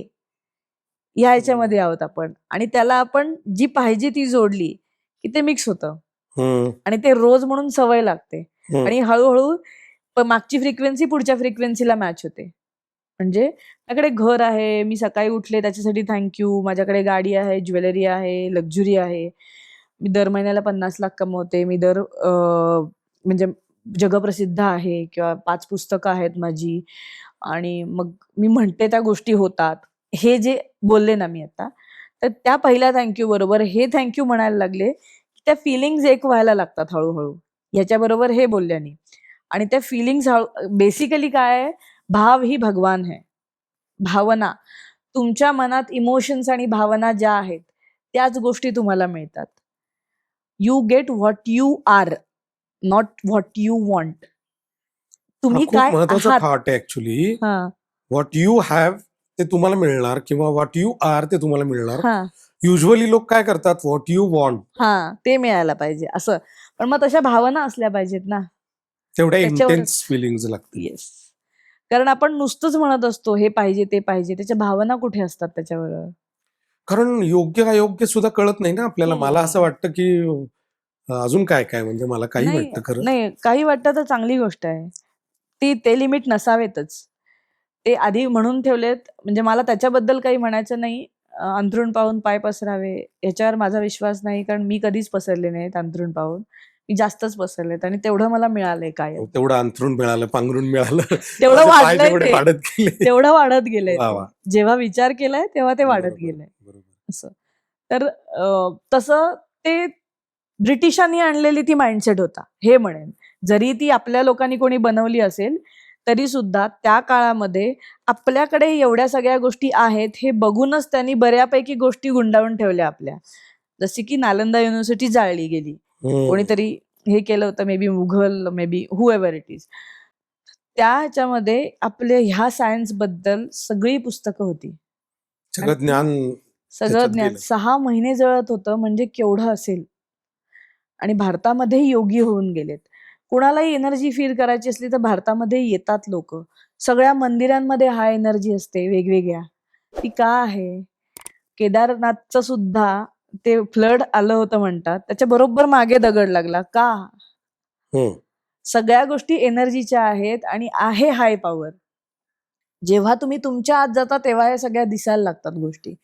या ह्याच्यामध्ये आहोत आपण, आणि त्याला आपण जी पाहिजे ती जोडली की ते मिक्स होतं हम्म, आणि ते रोज म्हणून सवय लागते. हम्म. आणि हळूहळू मागची फ्रिक्वेन्सी पुढच्या फ्रिक्वेन्सीला मॅच होते. म्हणजे माझ्याकडे घर आहे, मी सकाळी उठले त्याच्यासाठी थँक्यू. माझ्याकडे गाडी आहे, ज्वेलरी आहे, लक्झुरी आहे. मी दर महिन्याला 50 लाख कमवते. मी म्हणजे जगप्रसिद्ध आहे किंवा 5 पुस्तकं आहेत माझी आणि मग मी म्हणते त्या गोष्टी होतात. हे जे बोलले ना मी आता, तर त्या पहिल्या थँक बरोबर हे थँक म्हणायला लागले, की त्या फीलिंग्ज एक व्हायला लागतात हळू-हळू. ह्याच्याबरोबर हे बोलल्याने आणि त्या फीलिंग्ज बेसिकली काय आहे, भाव ही भगवान है. भावना. तुमच्या मनात इमोशन्स आणि भावना ज्या आहेत, त्याच गोष्टी तुम्हाला मिळतात. You get what you are, not what you want. हा तुम्ही खूप काय महत्वाचा आहात. थॉट आहे ऍक्च्युली. हां, व्हॉट यू हॅव ते तुम्हाला मिळणार किंवा व्हॉट यू आर ते तुम्हाला मिळणार. हां, युजली लोक काय करतात, व्हॉट यू वॉन्ट हां. ते मिळायला पाहिजे असं. पण मग तशा भावना असल्या पाहिजेत ना. तेवढ्या त्याच्यावरच इंटेन्स फिलिंग्ज लागतील. येस. कारण आपण नुसतंच म्हणत असतो, हे पाहिजे, ते पाहिजे. त्याच्या भावना कुठे असतात त्याच्याबरोबर? कारण योग्य अयोग्य सुद्धा कळत नाही ना आपल्याला. मला असं वाटतं की अजून काय काय म्हणजे मला काही नाही, वाटतं खरं. नाही. काही वाटतं तर चांगली गोष्ट आहे. ते लिमिट नसावेतच. ते आधी म्हणून ठेवलेत म्हणजे मला त्याच्याबद्दल काही म्हणायचं नाही. अंथरूण पाहून पाय पसरावे याच्यावर माझा विश्वास नाही. कारण मी कधीच पसरले नाहीत अंथरूण पाहून. मी जास्तच पसरलेत आणि तेवढं मला मिळालंय कायम. तेवढं अंथरूण मिळालं, पांघरून मिळालं. तेवढं माझे पाय वाढलंय तेवढे ते. वाढत गेले. तेवढं वाढत गेलंय वा ते. वा. जेव्हा विचार केलाय तेव्हा ते वाढत बरोबर गेलंय. बरोबर. असं. तर तसं ते ब्रिटिशांनी आणलेली ती माइंडसेट होता, हे म्हणेन. जरी ती आपल्या लोकांनी कोणी बनवली असेल, तरी सुद्धा त्या काळामध्ये आपल्याकडे एवढ्या सगळ्या गोष्टी आहेत, हे बघूनच त्यांनी बऱ्यापैकी गोष्टी गुंडाळून ठेवल्या आपल्या. जशी की नालंदा युनिव्हर्सिटी जाळली गेली. हम्म. कोणीतरी हे केलं होतं, may be Mughal, may be whoever it is. त्या ह्याच्यामध्ये आपल्या ह्या सायन्सबद्दल सगळी पुस्तकं होती. आणि सगळं ज्ञान सगळं त्याच्यात ज्ञान गेलं. 6 महिने जळत होतं म्हणजे केवढं असेल. आणि भारतामध्येही योगी होऊन गेलेत. कुणालाही एनर्जी फील करायची असली तर भारतामध्ये येतात लोक. सगळ्या मंदिरांमध्ये हा एनर्जी असते वेगवेगळ्या. ती का आहे? केदारनाथचं सुद्धा ते फ्लड आलं होतं म्हणतात. त्याच्या बरोबर मागे दगड लागला. का? हम्म. सगळ्या गोष्टी एनर्जीच्या आहेत आणि आहे हाय पॉवर. जेव्हा तुम्ही तुमच्या आत जाता तेव्हा या सगळ्या दिसायला लागतात गोष्टी.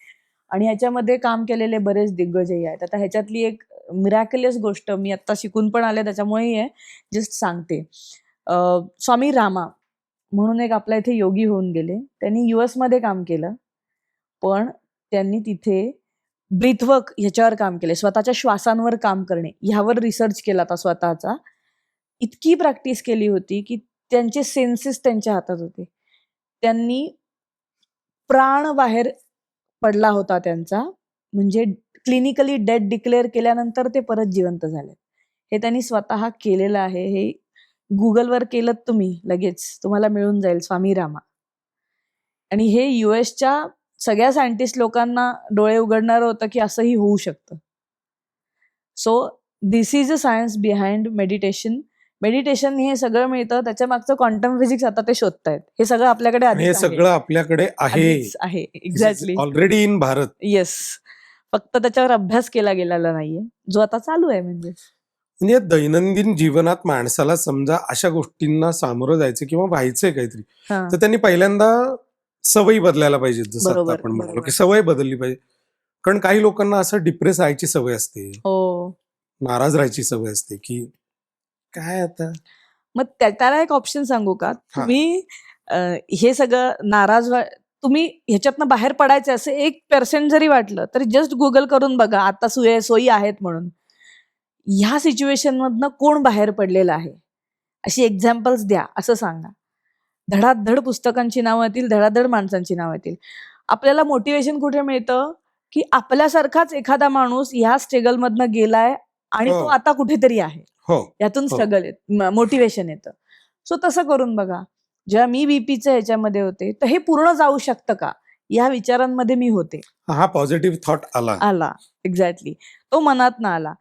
आणि ह्याच्यामध्ये काम केलेले बरेच दिग्गजही आहेत. आता ह्याच्यातली एक मिरॅक्युलस गोष्ट मी आता शिकून पण आले त्याच्यामुळे आहे, जस्ट सांगते. स्वामी रामा म्हणून एक आपल्या इथे योगी होऊन गेले. त्यांनी US मध्ये काम केलं. पण त्यांनी तिथे ब्रीथवर्क ह्याच्यावर काम केले. स्वतःच्या श्वासांवर काम करणे ह्यावर रिसर्च केला होता स्वतःचा. इतकी प्रॅक्टिस केली होती की त्यांचे सेन्सेस त्यांच्या हातात होते. त्यांनी प्राण बाहेर पडला होता त्यांचा. म्हणजे क्लिनिकली डेड डिक्लेअर केल्यानंतर ते परत जिवंत झाले. हे त्यांनी स्वतः केलेलं आहे. हे Googleवर केलत तुम्ही लगेच तुम्हाला मिळून जाईल स्वामी रामा. आणि हे USच्या सगळ्या सायंटिस्ट लोकांना डोळे उघडणारं होतं की असंही होऊ शकतं. So this is a science behind meditation. Meditation हे सगळं मिळतं. त्याच्या मागचं क्वांटम फिजिक्स आता ते शोधतायत. हे सगळं आपल्याकडे आणि हे आधीच आहे. सगळं आपल्याकडे आहे. आधीच आहे. Exactly. Already in Bharat. Yes. फक्त त्याच्यावर अभ्यास केला गेलेला नाहीये. जो आता चालू आहे म्हणजे. म्हणजे दैनंदिन जीवनात माणसाला समजा अशा गोष्टींना सामोरं जायचं किंवा व्हायचंय काहीतरी, हां. तर त्यांनी पहिल्यांदा सवयी बदलायला पाहिजेत. जसं आता बरोबर, आपण म्हणालो बरोबर. की सवय बदलली पाहिजे. कारण काही लोकांना असं डिप्रेस राहायची सवय असते, हो. नाराज राहायची सवय असते की काय आता. मग त्याला एक ऑप्शन सांगू का? हा. तुम्ही हे सगळं नाराज तुम्ही ह्याच्यातनं बाहेर पडायचं असं 1% जरी वाटलं, तरी जस्ट Google करून बघा आता सोयी आहेत म्हणून. ह्या सिच्युएशनमधनं कोण बाहेर पडलेलं आहे? अशी एक्झाम्पल्स द्या, असं सांगा. धडाधड पुस्तकांची नावं येतील, धडाधड माणसांची नावं येतील. आपल्याला मोटिवेशन कुठे मिळतं? की आपल्यासारखाच एखादा माणूस ह्या स्ट्रगलमधनं गेलाय आणि तो हो आता कुठेतरी आहे. हो यातून हो. स्ट्रगल मोटिवेशन येतं. सो तसं करून बघा. जेव्हा मी बीपीच्या ह्याच्यामध्ये होते, तर हे पूर्ण जाऊ शकतं का? या विचारांमध्ये मी होते. हा पॉझिटिव्ह थॉट आला. आला. एक्झॅक्टली. तो मनातनं आला.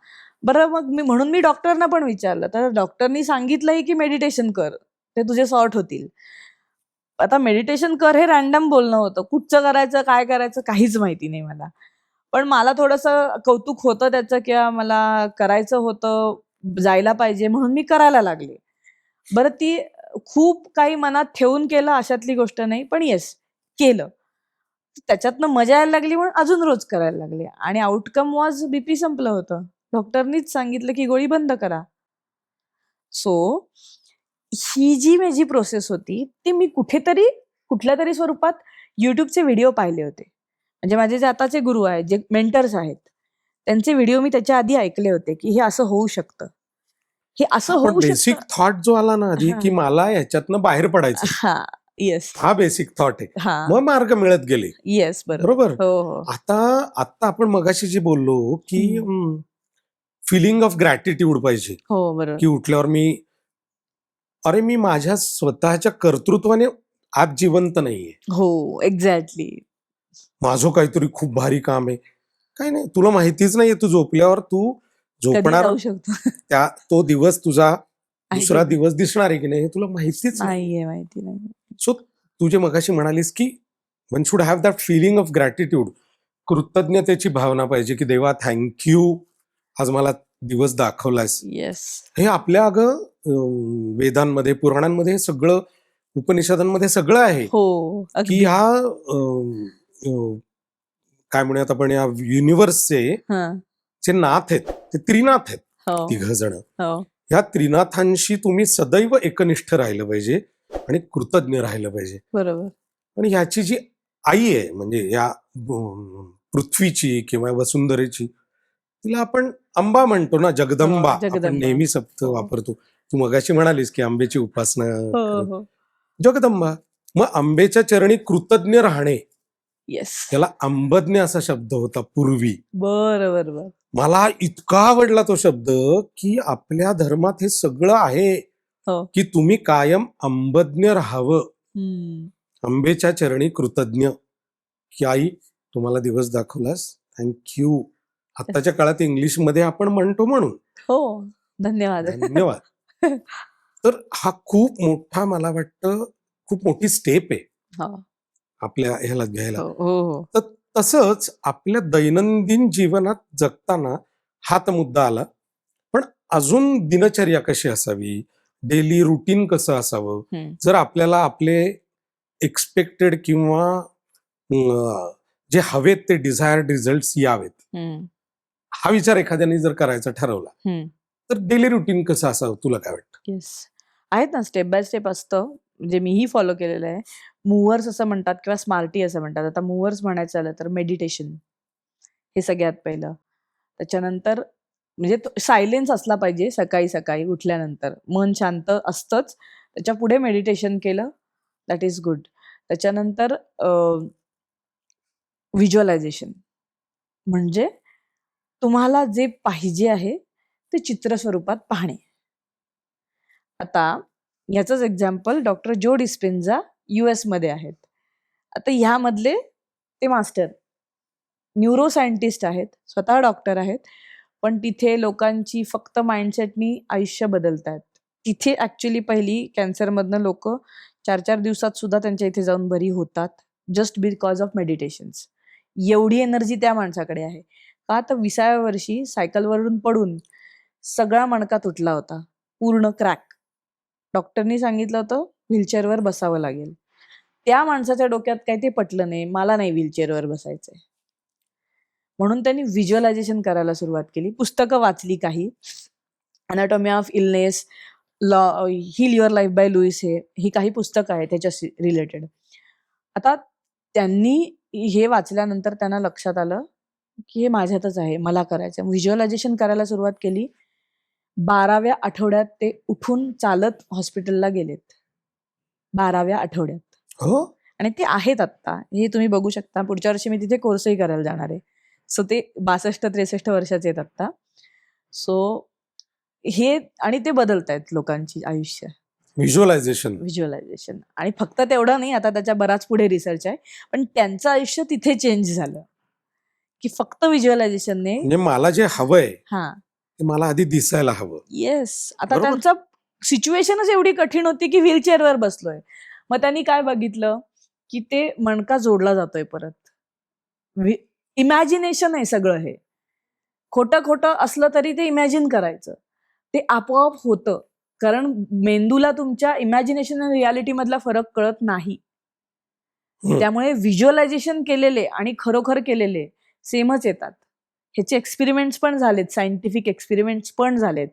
बरं मग म्हणून मी डॉक्टरना पण विचारलं. तर डॉक्टरनी सांगितलंही की मेडिटेशन कर. ते तुझे सॉर्ट होतील. आता मेडिटेशन कर हे रॅन्डम बोलणं होतं. कुठचं करायचं, काय करायचं काहीच माहिती नाही मला. पण मला थोडंसं कौतुक होतं त्याचं किंवा मला करायचं होतं, जायला पाहिजे म्हणून मी करायला लागले. बरं ती खूप काही मनात ठेवून केलं अशातली गोष्ट नाही. पण येस, केलं. त्याच्यातनं मजा यायला लागली म्हणून अजून रोज करायला लागले आणि आउटकम वॉज बीपी संपलं होतं. डॉक्टरनीच सांगितलं की गोळी बंद करा. सो ही जी माझी प्रोसेस होती ती मी कुठल्या तरी स्वरूपात युट्यूबचे व्हिडिओ पाहिले होते. म्हणजे माझे जे आताचे गुरु आहेत, जे मेंटर्स आहेत, त्यांचे व्हिडिओ मी त्याच्या आधी ऐकले होते की हे असं होऊ शकतं, हे असं पण होऊ बेसिक शकतं. थॉट जो आला ना आधी, हा की मला ह्याच्यातनं बाहेर पडायचं, हा येस हा बेसिक थॉट आहे. हा मग मार्ग मिळत गेले. येस बरोबर. बरोबर. हो हो आता आपण मगाशी जे बोललो की हम्म. फिलिंग ऑफ ग्रॅटिट्यूड पाहिजे, हो बरोबर. की उठल्यावर मी माझ्या स्वतःच्या कर्तृत्वाने आज जिवंत नाहीये, हो एक्झॅक्टली. माझं काहीतरी खूप भारी काम आहे. काही नाही, तुला माहितीच नाहीये, तू झोपल्यावर तू कधी झोपणार जाऊ शकतो तो दिवस तुझा आहे दुसरा की नाही? दिवस दिसणार आहे की नाही हे तुला माहितीच नाही. नाहीये, माहिती नाही. सो तू जे मगाशी म्हणालीस की one should have that feeling of gratitude, कृतज्ञतेची भावना पाहिजे, की देवा थँक्यू, आज मला दिवस दाखवलायस. येस हे आपल्या वेदांमध्ये, पुराणांमध्ये सगळं, उपनिषदांमध्ये सगळं आहे, हो की अगदी. ह्या काय म्हणूयात आपण, या युनिव्हर्सचे हा जे नाथ आहेत ते त्रिनाथ आहेत, हो 3 जण. हो ह्या त्रिनाथांशी तुम्ही सदैव एकनिष्ठ राहिलं पाहिजे आणि कृतज्ञ राहिलं पाहिजे. बरोबर. आणि ह्याची जी आई आहे, म्हणजे या पृथ्वीची किंवा वसुंधरेची, तिला आपण अंबा म्हणतो ना, जगदंबा. आपण जगदंबा. नेहमी शब्द हो. वापरतो. तू मगाशी म्हणालीस की आंबेची उपासना हो करत. हो जगदंबा. मग आंबेच्या चरणी कृतज्ञ राहणे, येस त्याला अंबज्ञ असा शब्द होता पूर्वी. बरं बरं बरं. मला इतका आवडला तो शब्द, की आपल्या धर्मात हे सगळं आहे, हो की तुम्ही कायम अंबज्ञ राहावं, हम्म. आंबेच्या चरणी कृतज्ञ, की आई तुम्हाला दिवस दाखवलास, थँक्यू. आत्ताच्या काळात इंग्लिशमध्ये आपण म्हणतो म्हणून हो धन्यवाद. धन्यवाद. तर हा खूप मोठा, मला वाटतं खूप मोठी स्टेप आहे हो आपल्या ह्याला घ्यायला. हो हो हो. तर तसंच आपल्या दैनंदिन जीवनात जगताना हा तर मुद्दा आला, पण अजून दिनचर्या कशी असावी, डेली रुटीन कसं असावं, हम्म. जर आपल्याला आपले एक्सपेक्टेड किंवा जे हवेत ते डिझायर्ड रिझल्ट यावेत, हम्म. हा विचार एखाद्याने जर करायचा ठरवला, हम्म. तर डेली रुटीन कसं असावं, तुला काय वाटतं? येस आहेत ना, स्टेप बाय स्टेप असतं, म्हणजे मीही फॉलो केलेलं आहे. मूव्हर्स असं म्हणतात किंवा स्मार्टी असं म्हणतात. आता मूव्हर्स म्हणायचं झालं तर मेडिटेशन हे सगळ्यात पहिलं. त्याच्यानंतर म्हणजे सायलेन्स असला पाहिजे, सकाळी सकाळी उठल्यानंतर मन शांत असतंच, त्याच्या पुढे मेडिटेशन केलं दॅट इज गुड. त्याच्यानंतर व्हिज्युअलायझेशन, म्हणजे तुम्हाला जे पाहिजे आहे ते चित्र स्वरूपात पाहणे. आता याचंच एक्झाम्पल डॉक्टर जो डिस्पेन्झा US मध्ये आहेत. आता ह्यामधले ते मास्टर न्यूरोसायंटिस्ट आहेत, स्वतः डॉक्टर आहेत, पण तिथे लोकांची फक्त माइंडसेटनी आयुष्य बदलतात. तिथे ऍक्च्युली पहिली कॅन्सरमधनं लोक 4-4 दिवसात सुद्धा त्यांच्या इथे जाऊन बरी होतात, जस्ट बिकॉज ऑफ मेडिटेशन्स. एवढी एनर्जी त्या माणसाकडे आहे. का तर 20व्या वर्षी सायकलवरून पडून सगळा मणका तुटला होता, पूर्ण क्रॅक. डॉक्टरनी सांगितलं होतं व्हीलचेअरवर बसावं लागेल. त्या माणसाच्या डोक्यात काही ते पटलं नाही, मला नाही व्हीलचेअरवर बसायचंय. म्हणून त्यांनी व्हिज्युअलायझेशन करायला सुरुवात केली. पुस्तकं वाचली काही, anatomy of illness, law, heal your life by Louise, ही काही पुस्तकं आहेत त्याच्या रिलेटेड. आता त्यांनी हे वाचल्यानंतर त्यांना लक्षात आलं की हे माझ्यातच आहे, मला करायचं. व्हिज्युअलायझेशन करायला सुरुवात केली. 12व्या आठवड्यात ते उठून चालत हॉस्पिटलला गेलेत. 12व्या आठवड्यात. हो, आणि ते आहेत आत्ता, हे तुम्ही बघू शकता. पुढच्या वर्षी मी तिथे कोर्सही करायला जाणार आहे. सो ते 62-63 वर्षाचे आहेत आत्ता. सो हे, आणि ते बदलतायत लोकांची आयुष्य. व्हिज्युअलायझेशन. आणि फक्त तेवढं नाही, आता त्याच्या बराच पुढे रिसर्च आहे, पण त्यांचं आयुष्य तिथे चेंज झालं की फक्त व्हिज्युअलायझेशनने. म्हणजे मला जे हवंय हा ते मला आधी दिसायला हवं. येस. आता बरोबर. त्यांचं सिच्युएशनच एवढी कठीण होती की व्हीलचेअरवर बसलोय. मग त्यांनी काय बघितलं की ते मणका जोडला जातोय परत. इमॅजिनेशन आहे सगळं हे. खोटं खोटं असलं तरी ते इमॅजिन करायचं, ते आपोआप होतं. कारण मेंदूला तुमच्या इमॅजिनेशन आणि रियालिटी मधला फरक कळत नाही. त्यामुळे व्हिज्युअलायझेशन केलेले आणि खरोखर केलेले सेमच येतात. ह्याचे एक्सपेरिमेंट्स पण झालेत, सायंटिफिक एक्सपेरिमेंट्स पण झालेत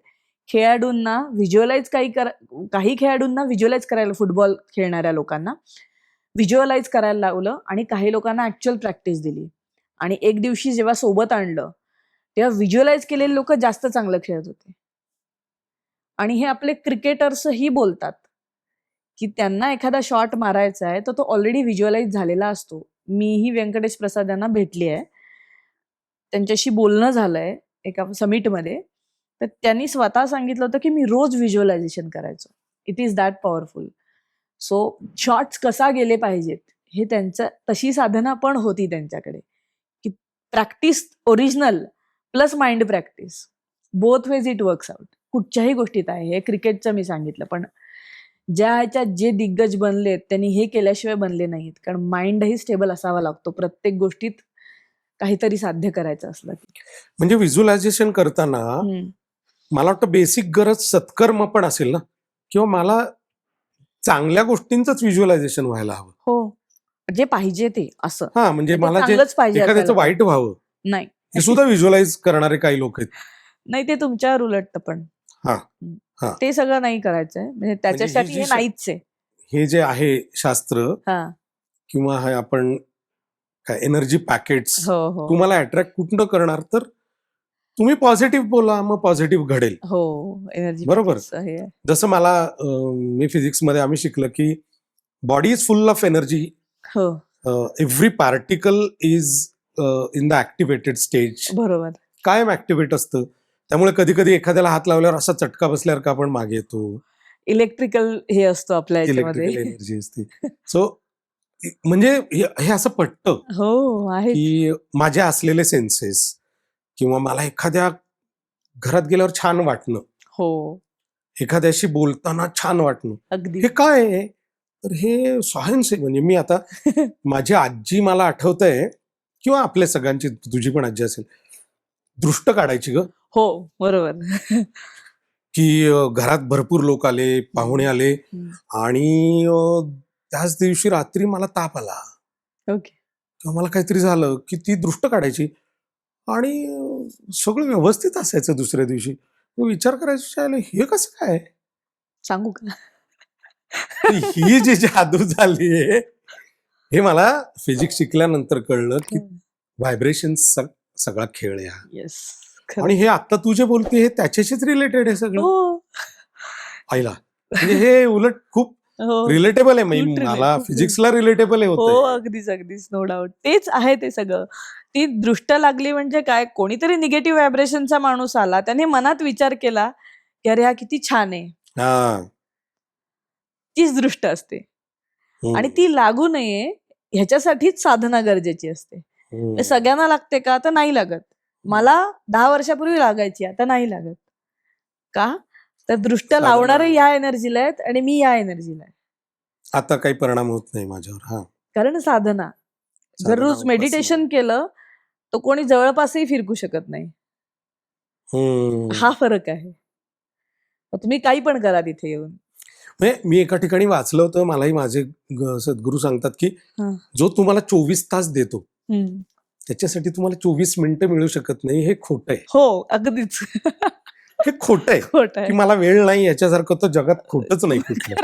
खेळाडूंना व्हिज्युअलाइज काही खेळाडूंना व्हिज्युअलाइज करायला, फुटबॉल खेळणाऱ्या लोकांना व्हिज्युअलाइज करायला लावलं आणि काही लोकांना ऍक्च्युअल प्रॅक्टिस दिली. आणि एक दिवशी जेव्हा सोबत आणलं तेव्हा व्हिज्युअलाइज केलेले लोक जास्त चांगलं खेळत होते. आणि हे आपले क्रिकेटर्सही बोलतात की त्यांना एखादा शॉट मारायचा आहे तर तो ऑलरेडी व्हिज्युअलाइज झालेला असतो. मीही व्यंकटेश प्रसाद यांना भेटली आहे, त्यांच्याशी बोलणं झालंय एका समिटमध्ये, तर त्यांनी स्वतः सांगितलं होतं की मी रोज व्हिज्युअलायझेशन करायचो. It is that powerful. So shots कसा गेले पाहिजेत हे त्यांचं, तशी साधना पण होती त्यांच्याकडे की practice original plus mind practice, both ways it works out. कुठच्याही गोष्टीत आहे. हे क्रिकेटचं मी सांगितलं, पण ज्या ह्याच्यात जे दिग्गज बनलेत त्यांनी हे केल्याशिवाय बनले नाहीत. कारण माइंडही स्टेबल असावा लागतो प्रत्येक गोष्टीत काहीतरी साध्य करायचं असलं की. म्हणजे व्हिज्युअलायझेशन करताना मला वाटतं बेसिक गरज सत्कर्म पण असेल ना, किंवा मला चांगल्या गोष्टींचंच व्हिज्युअलायझेशन व्हायला हवं. हो, जे पाहिजे ते असं. हा, म्हणजे ते मला जे चांगलंच पाहिजे एखाद्याचं असायला वाईट व्हावं नाही. हे सुद्धा व्हिज्युअलाइज करणारे काही लोक आहेत. नाही, ते तुमच्यावर उलटतं पण. हा, हा. ते सगळं नाही करायचंय, म्हणजे त्याच्यासाठी ही हे जी नाहीच आहे. हे जे आहे शास्त्र हा, किंवा हे आपण काय एनर्जी पॅकेट्स हो हो तुम्हाला अट्रॅक्ट कुठनं करणार, तर तुम्ही पॉझिटिव्ह बोला, मग पॉझिटिव्ह घडेल. हो, एनर्जी बरोबर. हे आहे. जसं मला मी फिजिक्समध्ये आम्ही शिकलं की body is full of energy, हो every particle is in the activated stage, बरोबर. कायम ऍक्टिव्हेट असतं. त्यामुळे कधी कधी एखाद्याला हात लावल्यावर असा चटका बसल्यावर का आपण मागे येतो, इलेक्ट्रिकल हे असतो आपल्या इलेक्ट्रिकल याच्यामध्ये. एनर्जी असते. सो म्हणजे हे असं पटतं हो आहे. की माझे असलेले सेन्सेस किंवा मला एखाद्या घरात गेल्यावर छान वाटणं, हो एखाद्याशी बोलताना छान वाटणं, अगदी. हे काय आहे? तर हे सायन्स आहे. म्हणजे मी आता माझी आजी मला आठवतंय, किंवा आपल्या सगळ्यांची, तुझी पण आजी असेल, दृष्ट काढायची ग, हो बरोबर. की घरात भरपूर लोक आले, पाहुणे आले, आणि त्याच दिवशी रात्री मला ताप आला ओके. किंवा मला काहीतरी झालं की ती दृष्ट काढायची आणि सगळं व्यवस्थित असायचं दुसऱ्या दिवशी. मग विचार करायचा, हे कसं काय? सांगू का? ही जी जादू झाली आहे, हे मला फिजिक्स शिकल्यानंतर कळलं की व्हायब्रेशन सगळा खेळ आहे हा. येस. आणि हे आता तू जे बोलते हे त्याच्याशीच रिलेटेड आहे सगळं. हो आईला म्हणजे हे उलट खूप हो रिलेटेबल आहे. खूप मला खूप फिजिक्सला रिलेटेबल आहे हो, होतं. अगदीच अगदीच, नो डाऊट. तेच आहे ते सगळं. ती दृष्ट लागली म्हणजे काय, कोणीतरी निगेटिव्ह व्हायब्रेशनचा माणूस आला, त्याने मनात विचार केला की अरे हा किती छान आहे, हा, तीच दृष्ट असते. आणि ती लागू नये ह्याच्यासाठीच साधना गरजेची असते. हे सगळ्यांना लागते का? तर नाही लागत. मला 10 वर्षापूर्वी लागायची, आता नाही लागत. का? तर दृष्ट साधना. लावणारे या एनर्जीला आहेत आणि मी या एनर्जीला आहे. आता काही परिणाम होत नाही माझ्यावर. हा, कारण साधना. जर रोज मेडिटेशन केलं तर कोणी जवळपासही फिरकू शकत नाही. हा फरक आहे. मग तुम्ही काही पण करा तिथे येऊन. म्हणजे मी एका ठिकाणी वाचलं होतं, मलाही माझे सद्गुरू सांगतात की जो तुम्हाला 24 तास देतो त्याच्यासाठी तुम्हाला 24 मिनिटं मिळू शकत नाही, हे खोटं आहे. हो अगदीच. हे खोटं आहे. खोटं आहे. की मला वेळ नाही याच्यासारखं तर जगात खोटच नाही कुठलं.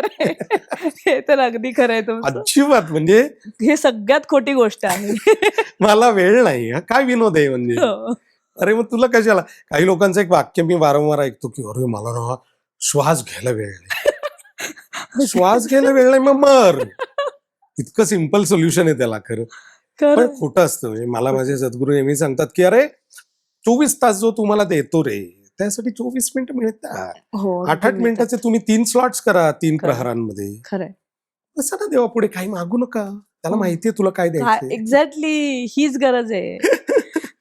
हे तर अगदी खरं आहे तुमचं. अजिबात. म्हणजे हे सगळ्यात खोटी गोष्ट आहे. मला वेळ नाही, हा काय विनोद आहे म्हणजे. हो. अरे मग तुला कशाला. काही लोकांचं एक वाक्य मी वारंवार ऐकतो की अरे मला ना श्वास घ्यायला वेळ नाही. श्वास घ्यायला वेळ नाही, मग मर. इतकं सिम्पल सोल्युशन आहे त्याला. खरं पण खोटं असतं. म्हणजे मला माझे सद्गुरू नेहमी सांगतात की अरे 24 तास जो तुम्हाला देतो रे, त्यासाठी 24 मिनिटं मिळतात. 8-8 मिनिटाचे तुम्ही 3 स्लॉट्स करा 3 प्रहरांमध्ये. खरंय. असं ना देवा पुढे काही मागू नका. त्याला माहितीये तुला काय द्यायचं. एक्झॅक्टली हीच गरज आहे.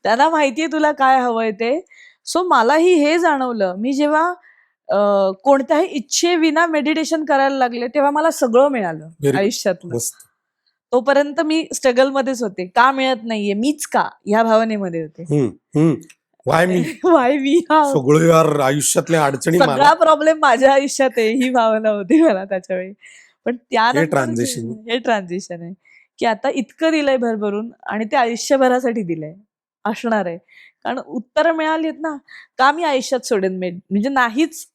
त्याला माहितीये तुला काय हवंय ते. सो मलाही हे जाणवलं, मी जेव्हा कोणत्याही इच्छेविना मेडिटेशन करायला लागले तेव्हा मला सगळं मिळालं आयुष्यातलं. तोपर्यंत मी स्ट्रगल मध्येच होते, का मिळत नाहीये, मीच का, ह्या भावनेमध्ये होते. वाय मी सगळं यार आयुष्यातल्या अडचणी, सगळा प्रॉब्लेम माझ्या आयुष्यात आहे, ही भावना होती मला त्याच्यावेळी. पण त्यानंतर हे ट्रान्झिशन आहे की आता इतकं दिलंय भरभरून आणि ते आयुष्यभरासाठी दिलंय, असणार आहे. कारण उत्तरं मिळालीत ना, का मी आयुष्यात सोडेन म्हणजे नाहीच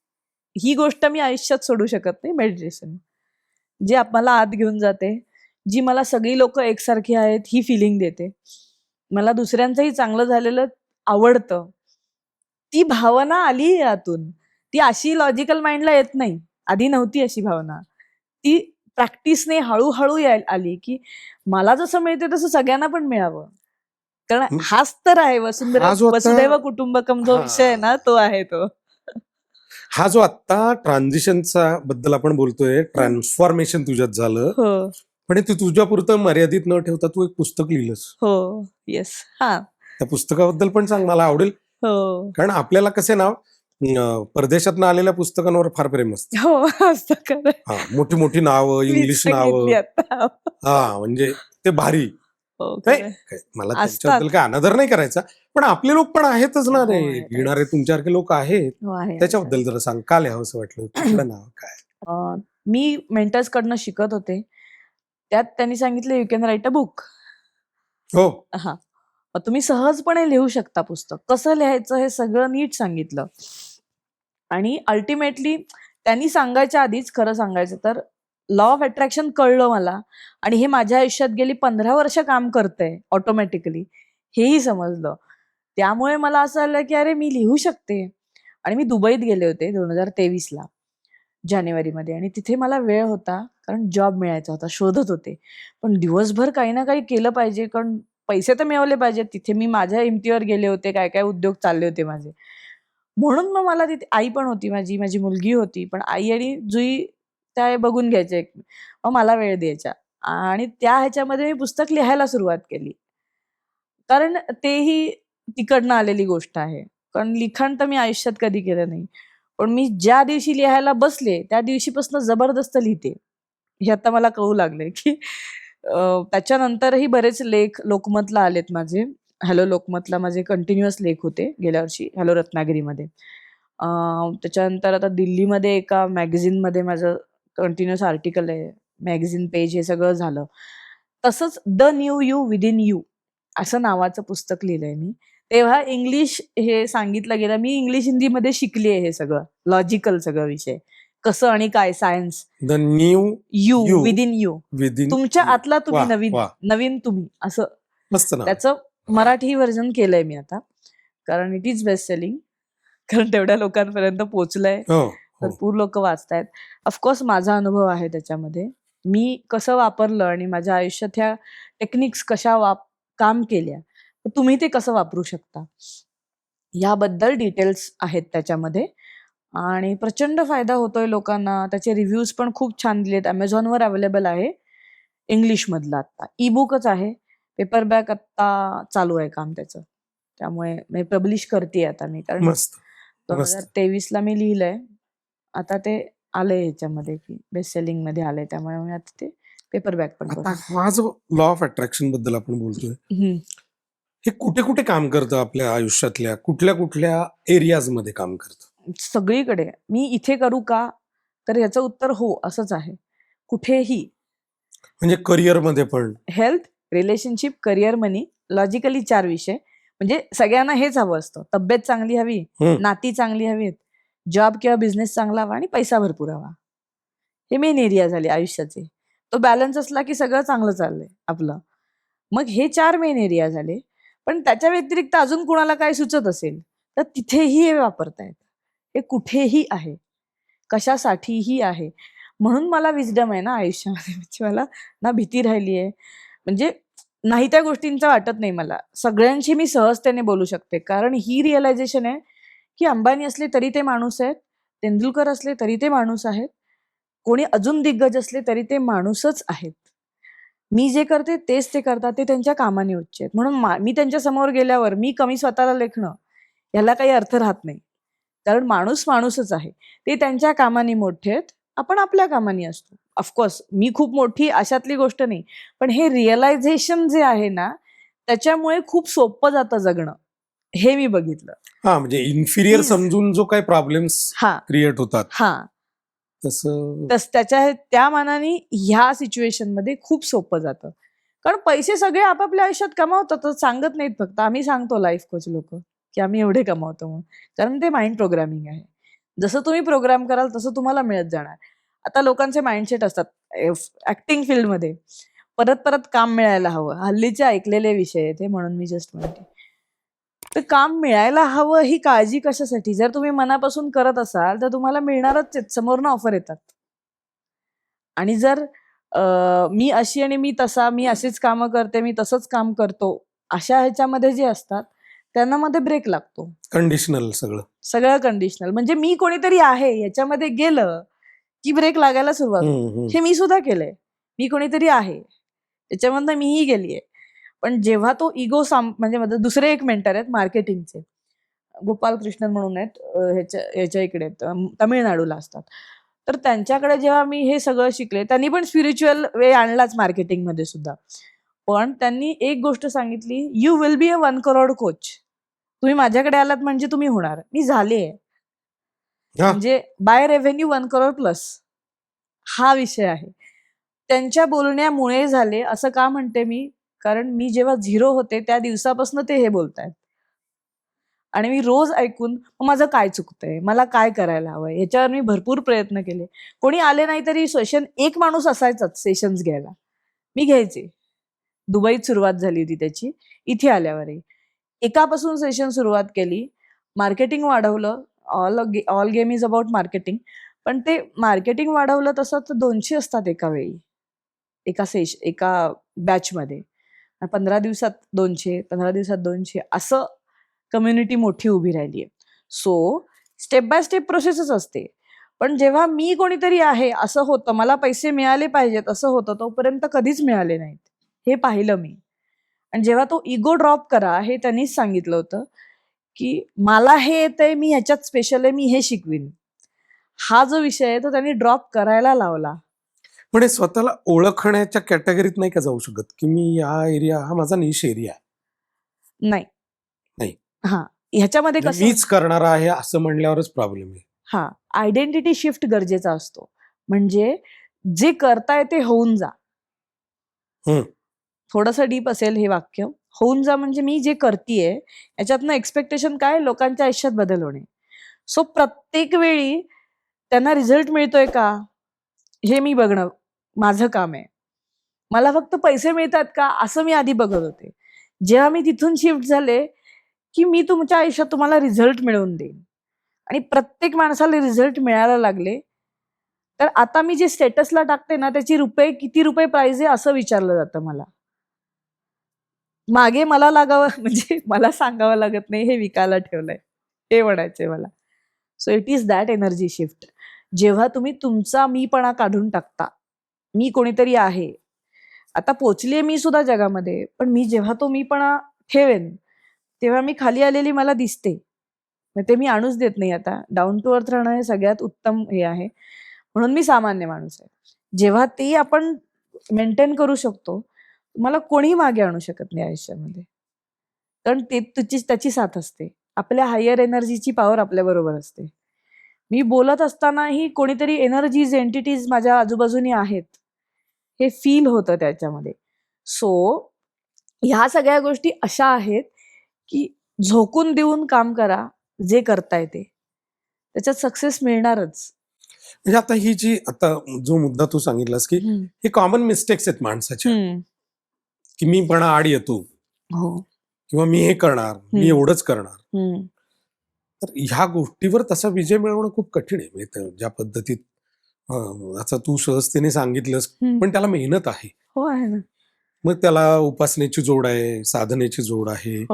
ही गोष्ट मी आयुष्यात सोडू शकत नाही, मेडिटेशन. जे आपल्याला आत घेऊन जाते, जी मला सगळी लोक एकसारखी आहेत ही फिलिंग देते, मला दुसऱ्यांचंही चांगलं झालेलं आवडतं, ती भावना आली यातून. ती अशी लॉजिकल माइंडला येत नाही, आधी नव्हती अशी भावना. ती प्रॅक्टिसने हळूहळू आली की मला जसं मिळते तसं सगळ्यांना पण मिळावं. कारण हं. हाच तर आहे वसुंधरा हा जो आता वसुदैव कुटुंबकम जो विषय आहे ना, तो आहे तो. हा जो आता ट्रान्झिशनचा बद्दल आपण बोलतोय, ट्रान्सफॉर्मेशन तुझ्यात झालं, हो पण ते तुझ्यापुरतं मर्यादित न ठेवता तू एक पुस्तक लिहिलंस. हो येस हा त्या पुस्तकाबद्दल पण सांग, मला आवडेल. हो कारण आपल्याला कसे ना परदेशात आलेल्या पुस्तकांवर फार प्रेम असतं. हो असं खरं. हा, मोठी मोठी नावं, मीच इंग्लिश सांगितली नावं, आता. हा म्हणजे ते भारी. हो नाही खरं मला असतात. त्यांच्याबद्दल काय अनादर नाही करायचा, पण आपले लोक पण आहेतच ना रे, हो, आहेत, लिहिणारे तुमच्यासारखे लोक आहेत. हो आहे त्याच्याबद्दल जरा सांग, का लिहावं असं वाटलं, कुठलं नाव काय? मी मेंटर्स कडनं शिकत होते, त्यात त्यांनी सांगितलं you can write a book. हो, हा तुम्ही सहजपणे लिहू शकता पुस्तक. कसं लिहायचं हे सगळं नीट सांगितलं. आणि अल्टिमेटली त्यांनी सांगायच्या आधीच खरं सांगायचं तर लॉ ऑफ अट्रॅक्शन कळलं मला, आणि हे माझ्या आयुष्यात गेली 15 वर्ष काम करतंय ऑटोमॅटिकली, हेही समजलं. त्यामुळे मला असं आलं की अरे मी लिहू शकते. आणि मी दुबईत गेले होते 2023ला जानेवारीमध्ये, आणि तिथे मला वेळ होता कारण जॉब मिळायचा होता, शोधत होते. पण दिवसभर काही ना काही केलं पाहिजे, कारण पैसे तर मिळवले पाहिजेत. तिथे मी माझ्या हिमतीवर गेले होते, काय काय उद्योग चालले होते माझे. म्हणून मग मला तिथे आई पण होती, माझी माझी मुलगी होती, पण आई आणि जुई त्या बघून घ्यायच्या, मग मला वेळ द्यायच्या. आणि त्या ह्याच्यामध्ये मी पुस्तक लिहायला सुरुवात केली, कारण तेही तिकडनं आलेली गोष्ट आहे. कारण लिखाण तर मी आयुष्यात कधी केलं नाही, पण मी ज्या दिवशी लिहायला बसले त्या दिवशीपासून जबरदस्त लिहिते, हे आता मला कळू लागले की त्याच्यानंतरही बरेच लेख लोकमतला आलेत माझे. हॅलो लोकमतला माझे कंटिन्युअस लेख होते गेल्या वर्षी, हॅलो रत्नागिरीमध्ये. त्याच्यानंतर आता दिल्लीमध्ये एका मॅगझिनमध्ये माझं कंटिन्युअस आर्टिकल आहे, मॅगझिन पेज, हे सगळं झालं. तसंच the new you within you असं नावाचं पुस्तक लिहिलंय मी. तेव्हा इंग्लिश हे सांगितलं गेलं, मी इंग्लिश हिंदीमध्ये शिकली आहे हे सगळं, लॉजिकल सगळं विषय, कसं आणि काय, science. The new you you within you, within तुमच्या यू. आतला तुम्ही वा नवीन, वा, नवीन तुम्ही, असं मस्त नाव. त्याचं मराठी व्हर्जन केलंय मी आता, कारण इट इज बेस्ट सेलिंग, कारण तेवढ्या लोकांपर्यंत पोहोचलंय, हो हो, भरपूर लोक वाचतायत. ऑफकोर्स माझा अनुभव आहे त्याच्यामध्ये, मी कसं वापरलं आणि माझ्या आयुष्यात ह्या टेक्निक्स कशा काम केल्या, तुम्ही ते कसं वापरू शकता याबद्दल डिटेल्स आहेत त्याच्यामध्ये. आणि प्रचंड फायदा होतोय लोकांना. त्याचे रिव्ह्यूज पण खूप छान दिलेत. अमेझॉनवर अवेलेबल आहे इंग्लिशमधला, आता ई बुकच आहे. पेपरबॅक आत्ता चालू आहे काम त्याचं, त्यामुळे मी पब्लिश करते आता मी, कारण मस्त मस्त. 2023ला मी लिहिलंय. आता ते आलंय ह्याच्यामध्ये की बेस्ट सेलिंग मध्ये आलंय, त्यामुळे मी आता ते पेपरबॅक पण आता करतो. हा जो लॉ ऑफ अट्रॅक्शन बद्दल आपण बोलतोय, हम्म. हे कुठे कुठे काम करतं आपल्या आयुष्यातल्या, कुठल्या कुठल्या एरियाज मध्ये काम करतं? सगळीकडे. मी इथे करू का, तर याचं उत्तर हो असंच आहे, कुठेही. म्हणजे करिअर मध्ये पण? हेल्थ, रिलेशनशिप, करिअर, मनी, लॉजिकली 4 विषय. म्हणजे सगळ्यांना हेच हवं असतं, तब्येत चांगली हवी, हम्म. नाती चांगली हवीत, जॉब किंवा बिझनेस चांगला हवा, आणि पैसा भरपूर हवा. हे मेन एरिया झाले आयुष्याचे. तो बॅलन्स असला की सगळं चांगलं चाललंय आपलं. मग हे 4 मेन एरिया झाले. पण त्याच्या व्यतिरिक्त अजून कुणाला काय सुचत असेल तर तिथेही हे वापरतायत. हे कुठेही आहे, कशासाठीही आहे. म्हणून मला विजडम आहे ना आयुष्यामध्ये, म्हणजे मला ना भीती राहिली आहे, म्हणजे नाही त्या गोष्टींचा वाटत नाही मला. सगळ्यांशी मी सहजतेने बोलू शकते, कारण ही रिअलायझेशन आहे की अंबानी असले तरी ते माणूस आहेत, तेंडुलकर असले तरी ते माणूस आहेत, कोणी अजून दिग्गज असले तरी ते माणूसच आहेत. मी जे करते तेच ते करतात, ते त्यांच्या कामाने उच्च आहेत. म्हणून मी त्यांच्या समोर गेल्यावर मी कमी स्वतःला लेखणं याला काही अर्थ राहत नाही, कारण माणूस माणूसच आहे. ते त्यांच्या कामाने मोठे आहेत, आपण आपल्या कामाने असतो. ऑफकोर्स मी खूप मोठी अशातली गोष्ट नाही, पण हे रिअलायझेशन जे आहे ना, त्याच्यामुळे खूप सोपं जातं जगणं, हे मी बघितलं. हा, म्हणजे इन्फिरियर समजून जो काही प्रॉब्लेम्स हा क्रिएट होतात, हा तसं त्याच्या त्या मानाने ह्या सिच्युएशन मध्ये खूप सोपं जातं. कारण पैसे सगळे आपापल्या आयुष्यात कमावतात, तर सांगत नाहीत फक्त. आम्ही सांगतो लाईफ कोच लोक की आम्ही एवढे कमावतो म्हणून, कारण ते माइंड प्रोग्रामिंग आहे. जसं तुम्ही प्रोग्राम कराल तसं तुम्हाला मिळत जाणार. आता लोकांचे माइंडसेट असतात ऍक्टिंग फील्डमध्ये परत परत काम मिळायला हवं. हल्लीचे ऐकलेले विषय आहेत हे, म्हणून मी जस्ट म्हणते. तर काम मिळायला हवं ही काळजी कशासाठी? जर तुम्ही मनापासून करत असाल तर तुम्हाला मिळणारच आहेत, समोरनं ऑफर येतात. आणि जर मी अशी आणि मी तसा, मी अशीच कामं करते, मी तसंच काम करतो, अशा ह्याच्यामध्ये जे असतात त्यांना मध्ये ब्रेक लागतो. कंडिशनल सगळं. सगळं कंडिशनल. म्हणजे मी कोणीतरी आहे याच्यामध्ये गेलं की ब्रेक लागायला सुरुवात होते. हे मी सुद्धा केलंय. मी कोणीतरी आहे त्याच्यामधनं मीही गेलीये. पण जेव्हा तो इगो म्हणजे माझे दुसरे एक मेंटर आहेत मार्केटिंगचे, गोपाल कृष्णन म्हणून आहेत, ह्याच्या इकडे आहेत, तामिळनाडूला असतात. तर त्यांच्याकडे जेव्हा मी हे सगळं शिकले, त्यांनी पण स्पिरिच्युअल वे आणलाच मार्केटिंगमध्ये सुद्धा. पण त्यांनी एक गोष्ट सांगितली, you will be a 1 crore coach. तुम्ही माझ्याकडे आलात म्हणजे तुम्ही होणार. मी झाले. हा. म्हणजे बाय रेव्हेन्यू 1 करोड प्लस हा विषय आहे. त्यांच्या बोलण्यामुळे झाले. असं का म्हणते मी? कारण मी जेव्हा 0 होते त्या दिवसापासून ते हे बोलतायत. आणि मी रोज ऐकून माझं काय चुकतंय, मला काय करायला हवंय, ह्याच्यावर मी भरपूर प्रयत्न केले. कोणी आले नाही तरी एक माणूस असायचाच सेशन्स घ्यायला. मी घ्यायचे. दुबईत सुरुवात झाली होती त्याची. इथे आल्यावरही एकापासून सेशन सुरुवात केली. मार्केटिंग वाढवलं. All game is about marketing. पण ते मार्केटिंग वाढवलं तसं तर 200 असतात एका वेळी, एका बॅचमध्ये. 15 दिवसात 200, 15 दिवसात 200 असं कम्युनिटी मोठी उभी राहिली आहे. सो स्टेप बाय स्टेप प्रोसेसच असते. पण जेव्हा मी कोणीतरी आहे असं होतं, मला पैसे मिळाले पाहिजेत असं होतं, तोपर्यंत कधीच मिळाले नाहीत. हे पाहिलं मी. आणि जेव्हा तो इगो ड्रॉप करा हे त्यांनीच सांगितलं होतं, की मला हे येतंय, मी ह्याच्यात स्पेशल आहे, मी हे शिकवीन. हा जो विषय आहे तो त्यांनी ड्रॉप करायला लावला. म्हणजे स्वतःला ओळखण्याच्या कॅटेगरीत नाही का जाऊ शकत, की मी हा माझा निश एरिया आहे. नाही. नाही. हा, ह्याच्यामध्ये म्हणजे कसं मीच करणार आहे असं म्हणल्यावरच प्रॉब्लेम आहे. हा, आयडेंटिटी शिफ्ट गरजेचा असतो. म्हणजे जे करताय ते होऊन जा. थोडंसं डीप असेल हे वाक्य. होऊन जा म्हणजे मी जे करतीये याच्यातनं एक्सपेक्टेशन काय, लोकांच्या आयुष्यात बदल होणे. सो प्रत्येक वेळी त्यांना रिझल्ट मिळतोय का हे मी बघणं माझं काम आहे. मला फक्त पैसे मिळतात का असं मी आधी बघत होते. जेव्हा मी तिथून शिफ्ट झाले की मी तुमच्या आयुष्यात तुम्हाला रिझल्ट मिळवून देईन आणि प्रत्येक माणसाला रिझल्ट मिळायला लागले. तर आता मी जे स्टेटसला टाकते ना त्याची किती रुपये प्राइस आहे असं विचारलं जातं मला. मागे मला लागावं म्हणजे मला सांगावं लागत नाही हे विकायला ठेवलंय, हे म्हणायचंय मला. So it is that energy shift. जेव्हा तुम्ही तुमचा मीपणा काढून टाकता, मी कोणीतरी आहे, आता पोचलीये मी सुद्धा जगामध्ये, पण मी जेव्हा तो मीपणा ठेवेन तेव्हा मी खाली आलेली मला दिसते. ते मी आणूच देत नाही आता. डाऊन टू अर्थ राहणं हे सगळ्यात उत्तम हे आहे. म्हणून मी सामान्य माणूस आहे. जेव्हा ते आपण मेंटेन करू शकतो, मला कोणीही मागे आणू शकत नाही आयुष्यामध्ये. कारण ते त्याची साथ असते. आपल्या हायर एनर्जीची पॉवर आपल्या बरोबर असते. मी बोलत असतानाही कोणीतरी एनर्जीज, एंटिटीज माझ्या आजूबाजूनी आहेत. हे फील होतं त्याच्यामध्ये. सो ह्या सगळ्या गोष्टी अशा आहेत की झोकून देऊन काम करा, जे करताय ते. त्याच्यात सक्सेस मिळणारच. म्हणजे आता जो मुद्दा तू सांगितलास की हे कॉमन मिस्टेक्स आहेत माणसाच्या, की मी पण आड येतो हो. किंवा मी हे करणार, मी एवढंच करणार. तर ह्या गोष्टीवर तसा विजय मिळवणं खूप कठीण आहे. म्हणजे ज्या पद्धतीत आता तू सहजतेने सांगितलंस, पण त्याला मेहनत आहे. हो, आहे ना. मग त्याला उपासनेची जोड आहे, साधनेची जोड आहे,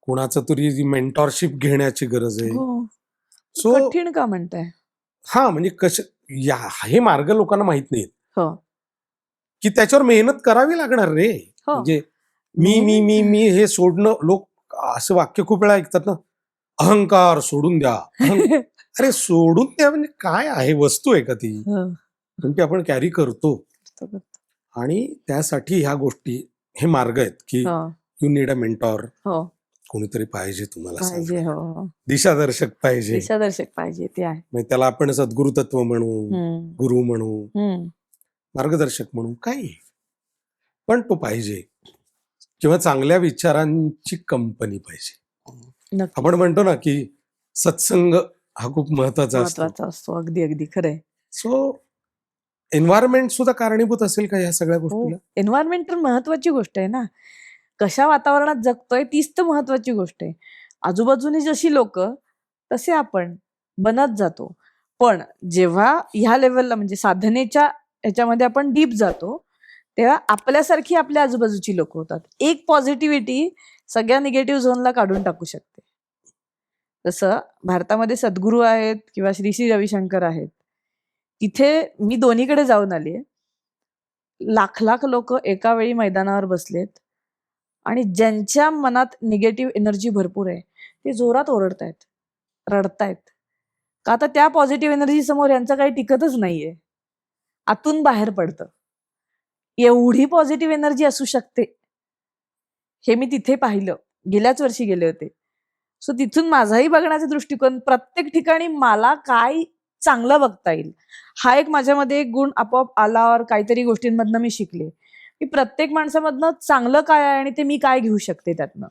कोणाचं तरी मेंटॉरशिप घेण्याची गरज आहे. सो कठीण का म्हणताय? हा, म्हणजे हे मार्ग लोकांना माहित नाहीत हो. की त्याच्यावर मेहनत करावी लागणार रे. म्हणजे मी मी मी मी हे सोडणं, लोक असं वाक्य खूप वेळा ऐकतात ना, अहंकार सोडून द्या. अरे सोडून द्या म्हणजे काय आहे? वस्तू आहे का ती? म्हणजे आपण कॅरी करतो. आणि त्यासाठी ह्या गोष्टी, हे मार्ग आहेत की यू नीड अ मेंटॉर. कोणीतरी पाहिजे तुम्हाला, दिशादर्शक पाहिजे. ते आहे. म्हणजे त्याला आपण सद्गुरु तत्व म्हणू, गुरु म्हणू, मार्गदर्शक म्हणू, काही पण तो पाहिजे. किंवा चांगल्या विचारांची कंपनी पाहिजे. आपण म्हणतो ना की सत्संग हा खूप महत्वाचा असतो. महत्वाचा असतो. अगदी अगदी खरंय. सो एन्व्हायरमेंट सुद्धा कारणीभूत असेल का ह्या सगळ्या हो, गोष्टीला? एन्व्हायरमेंट तर महत्वाची गोष्ट आहे ना. कशा वातावरणात जगतोय तीच तर महत्वाची गोष्ट आहे. आजूबाजूनी जशी लोक तसे आपण बनत जातो. पण जेव्हा ह्या लेवलला म्हणजे साधनेच्या ह्याच्यामध्ये आपण डीप जातो, तेव्हा आपल्यासारखी आपल्या आजूबाजूची लोक होतात. एक पॉझिटिव्हिटी सगळ्या निगेटिव्ह झोनला काढून टाकू शकते. जसं भारतामध्ये सद्गुरू आहेत किंवा श्री श्री रविशंकर आहेत. तिथे मी दोन्हीकडे जाऊन आली आहे. लाख लाख लोक एका वेळी मैदानावर बसलेत आणि ज्यांच्या मनात निगेटिव्ह एनर्जी भरपूर आहे ते जोरात ओरडतायत, रडतायत. का तर त्या पॉझिटिव्ह एनर्जी समोर यांचं काही टिकतच नाहीये. आतून बाहेर पडतं. एवढी पॉझिटिव्ह एनर्जी असू शकते हे मी तिथे पाहिलं. गेल्याच वर्षी गेले होते. सो तिथून माझाही बघण्याचा दृष्टिकोन, प्रत्येक ठिकाणी मला काय चांगलं बघता येईल हा एक माझ्यामध्ये एक गुण आपोआप आला. और काहीतरी गोष्टींमधनं मी शिकले की प्रत्येक माणसामधनं चांगलं काय आहे आणि ते मी काय घेऊ शकते त्यातनं,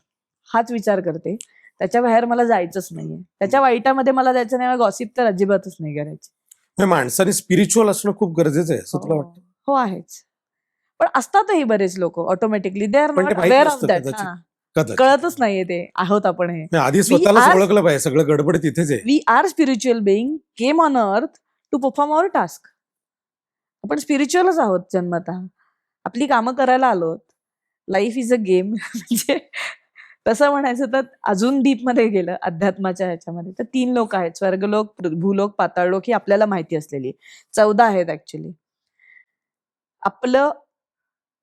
हाच विचार करते. त्याच्या बाहेर मला जायचंच नाहीये. त्याच्या वाईटामध्ये मला जायचं नाही. गॉसिप तर अजिबातच नाही करायची. म्हणजे माणसाने स्पिरिच्युअल असणं खूप गरजेचं आहे असं तुला वाटतं? हो आहेच. पण असतातही बरेच लोक ऑटोमॅटिकली दे आर पण ते नॉट माहित अवेअर ऑफ नसतं दॅट. कदाचित. कदाचित. कळतच नाहीये ते आहोत आपण हे. नाही, आधी We स्वतःलाच are- ओळखलं पाहिजे. सगळं गडबड तिथेच आहे. We are spiritual being came on earth to perform our task. आपण स्पिरिच्युअलच आहोत जन्मतः. आपली कामं करायला आलोत. Life is a game. म्हणजे तसं म्हणायचं तर अजून डीप मध्ये गेलं अध्यात्माच्या ह्याच्यामध्ये तर 3 लोक आहेत. स्वर्गलोक, भूलोक, पाताळलोक ही आपल्याला माहिती असलेली 14 आहेत ऍक्च्युली. आपलं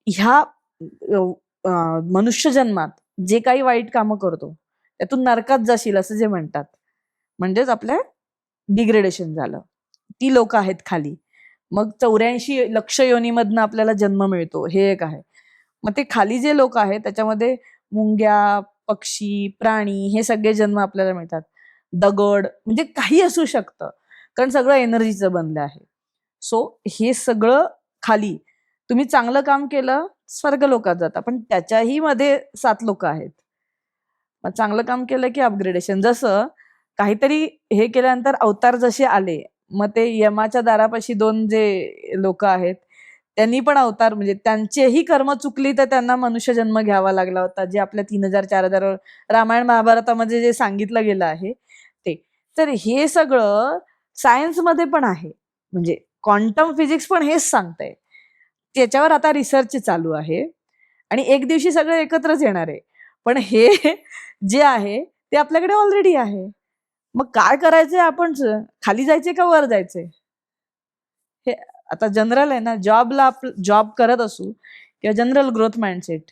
ह्या मनुष्य जन्मात जे काही वाईट कामं करतो त्यातून नरकात जाशील असं जे म्हणतात, म्हणजेच आपल्या डिग्रेडेशन झालं. ती लोक आहेत खाली. मग 84 लक्ष योनीमधनं आपल्याला जन्म मिळतो, हे एक आहे. मग ते खाली जे लोक आहेत त्याच्यामध्ये मुंग्या, पक्षी, प्राणी हे सगळे जन्म आपल्याला मिळतात. दगड म्हणजे काही असू शकतं, कारण सगळं एनर्जीचं बनलं आहे. सो हे सगळं खाली तुम्ही चांगलं काम केलं स्वर्ग लोकात जाता, पण त्याच्याही मध्ये 7 लोक आहेत. मग चांगलं काम केलं की अपग्रेडेशन. जसं काहीतरी हे केल्यानंतर अवतार जसे आले, मग ते यमाच्या दारापाशी 2 जे लोक आहेत त्यांनी पण अवतार म्हणजे त्यांचेही कर्म चुकली तर त्यांना मनुष्य जन्म घ्यावा लागला होता, जे आपल्या 3000-4000 रामायण महाभारतामध्ये जे सांगितलं गेलं आहे ते. तर हे सगळं सायन्समध्ये पण आहे. म्हणजे क्वांटम फिजिक्स पण हेच सांगतंय. त्याच्यावर आता रिसर्च चालू आहे आणि एक दिवशी सगळं एकत्रच येणार आहे. पण हे जे आहे ते आपल्याकडे ऑलरेडी आहे. मग काय करायचंय आपण? खाली जायचंय का वर जायचंय? हे आता जनरल आहे ना. जॉब करत असू किंवा जनरल ग्रोथ माइंडसेट,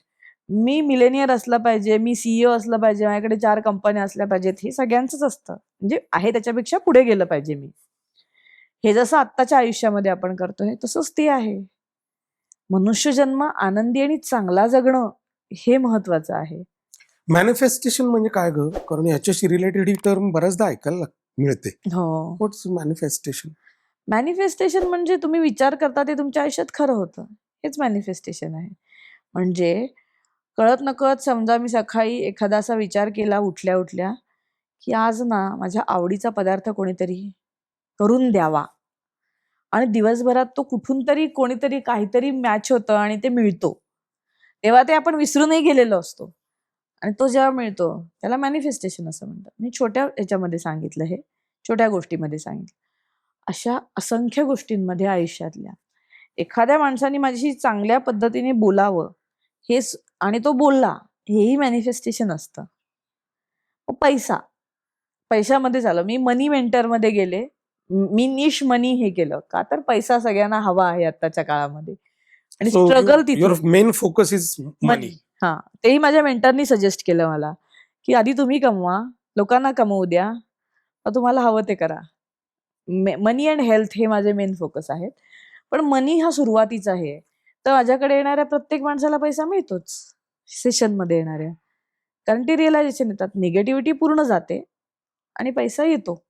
मी मिलेनियर असलं पाहिजे, मी सीईओ असलं पाहिजे, माझ्याकडे 4 कंपन्या असल्या पाहिजेत, हे सगळ्यांचंच असतं. म्हणजे आहे त्याच्यापेक्षा पुढे गेलं पाहिजे मी. हे जसं आत्ताच्या आयुष्यामध्ये आपण करतोय तसंच ते आहे. मनुष्य जन्म आनंदी आणि चांगला जगणं हे महत्वाचं आहे. मॅनिफेस्टेशन म्हणजे काय ग? कारण याच्याशी रिलेटेड ही टर्म बऱ्याचदा ऐकायला मिळते. हो. व्हॉट्स मॅनिफेस्टेशन? मॅनिफेस्टेशन म्हणजे तुम्ही विचार करता ते तुमच्या आयुष्यात खरं होतं, हेच मॅनिफेस्टेशन आहे. म्हणजे कळत नकळत समजा मी सकाळी एखादा असा विचार केला उठल्या उठल्या की आज ना माझ्या आवडीचा पदार्थ कोणीतरी करून द्यावा, आणि दिवसभरात तो कुठून तरी कोणीतरी काहीतरी मॅच होतं आणि ते मिळतो, तेव्हा ते आपण विसरूनही गेलेलो असतो. आणि तो जेव्हा मिळतो त्याला मॅनिफेस्टेशन असं म्हणतात. मी छोट्या ह्याच्यामध्ये सांगितलं, हे छोट्या गोष्टीमध्ये सांगितलं. अशा असंख्य गोष्टींमध्ये आयुष्यातल्या एखाद्या माणसाने माझ्याशी चांगल्या पद्धतीने बोलावं हेच, आणि तो बोलला, हेही मॅनिफेस्टेशन असतं. पैशामध्ये झालं. मी मनी मेंटरमध्ये गेले, मी निश मनी हे केलं का तर पैसा सगळ्यांना हवा आहे आत्ताच्या काळामध्ये आणि स्ट्रगल युअर तिथे मेन फोकस इज मनी. हा, तेही माझ्या मेंटरनी सजेस्ट केलं मला की आधी तुम्ही कमवा, लोकांना कमवू द्या, मग तुम्हाला हवं ते करा. मनी अँड हेल्थ हे माझे मेन फोकस आहेत. पण मनी हा सुरुवातीचा आहे. तर माझ्याकडे येणाऱ्या प्रत्येक माणसाला पैसा मिळतोच सेशनमध्ये येणाऱ्या, कारण ती रिअलायझेशन येतात, निगेटिव्हिटी पूर्ण जाते आणि पैसा येतो.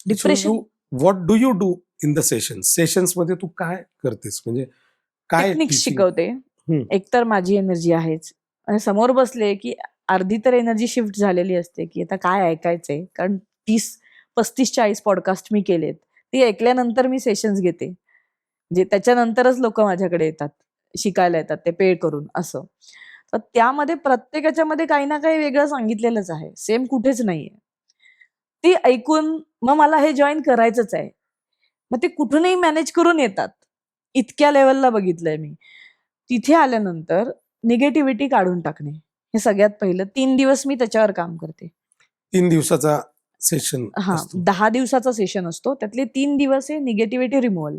Depression what do you do in the sessions मध्ये तू काय करतेस? म्हणजे काय टेक्निक्स teaching? शिकवते. एकतर माझी एनर्जी आहेच, आणि समोर बसले की अर्धी तर एनर्जी शिफ्ट झालेली असते की आता काय ऐकायचंय, कारण 30 35-40 पॉडकास्ट मी केलेत. ती ऐकल्यानंतर मी सेशन्स घेते. म्हणजे त्याच्यानंतरच लोक माझ्याकडे येतात, शिकायला येतात ते पे करून असं. तर त्यामध्ये प्रत्येकाच्या मध्ये काही ना काही वेगळं सांगितलेलंच आहे, सेम कुठेच नाहीये. ती ऐकून मग मला हे जॉईन करायचंच आहे. मग ते कुठूनही मॅनेज करून येतात. इतक्या लेवलला बघितलंय मी. तिथे आल्यानंतर निगेटिव्हिटी काढून टाकणे हे सगळ्यात पहिलं. 3 दिवस मी त्याच्यावर काम करते. 3 दिवसाचा सेशन हा, असतो. 10 दिवसाचा सेशन असतो. त्यातले 3 दिवस हे निगेटिव्हिटी रिमूव्हल,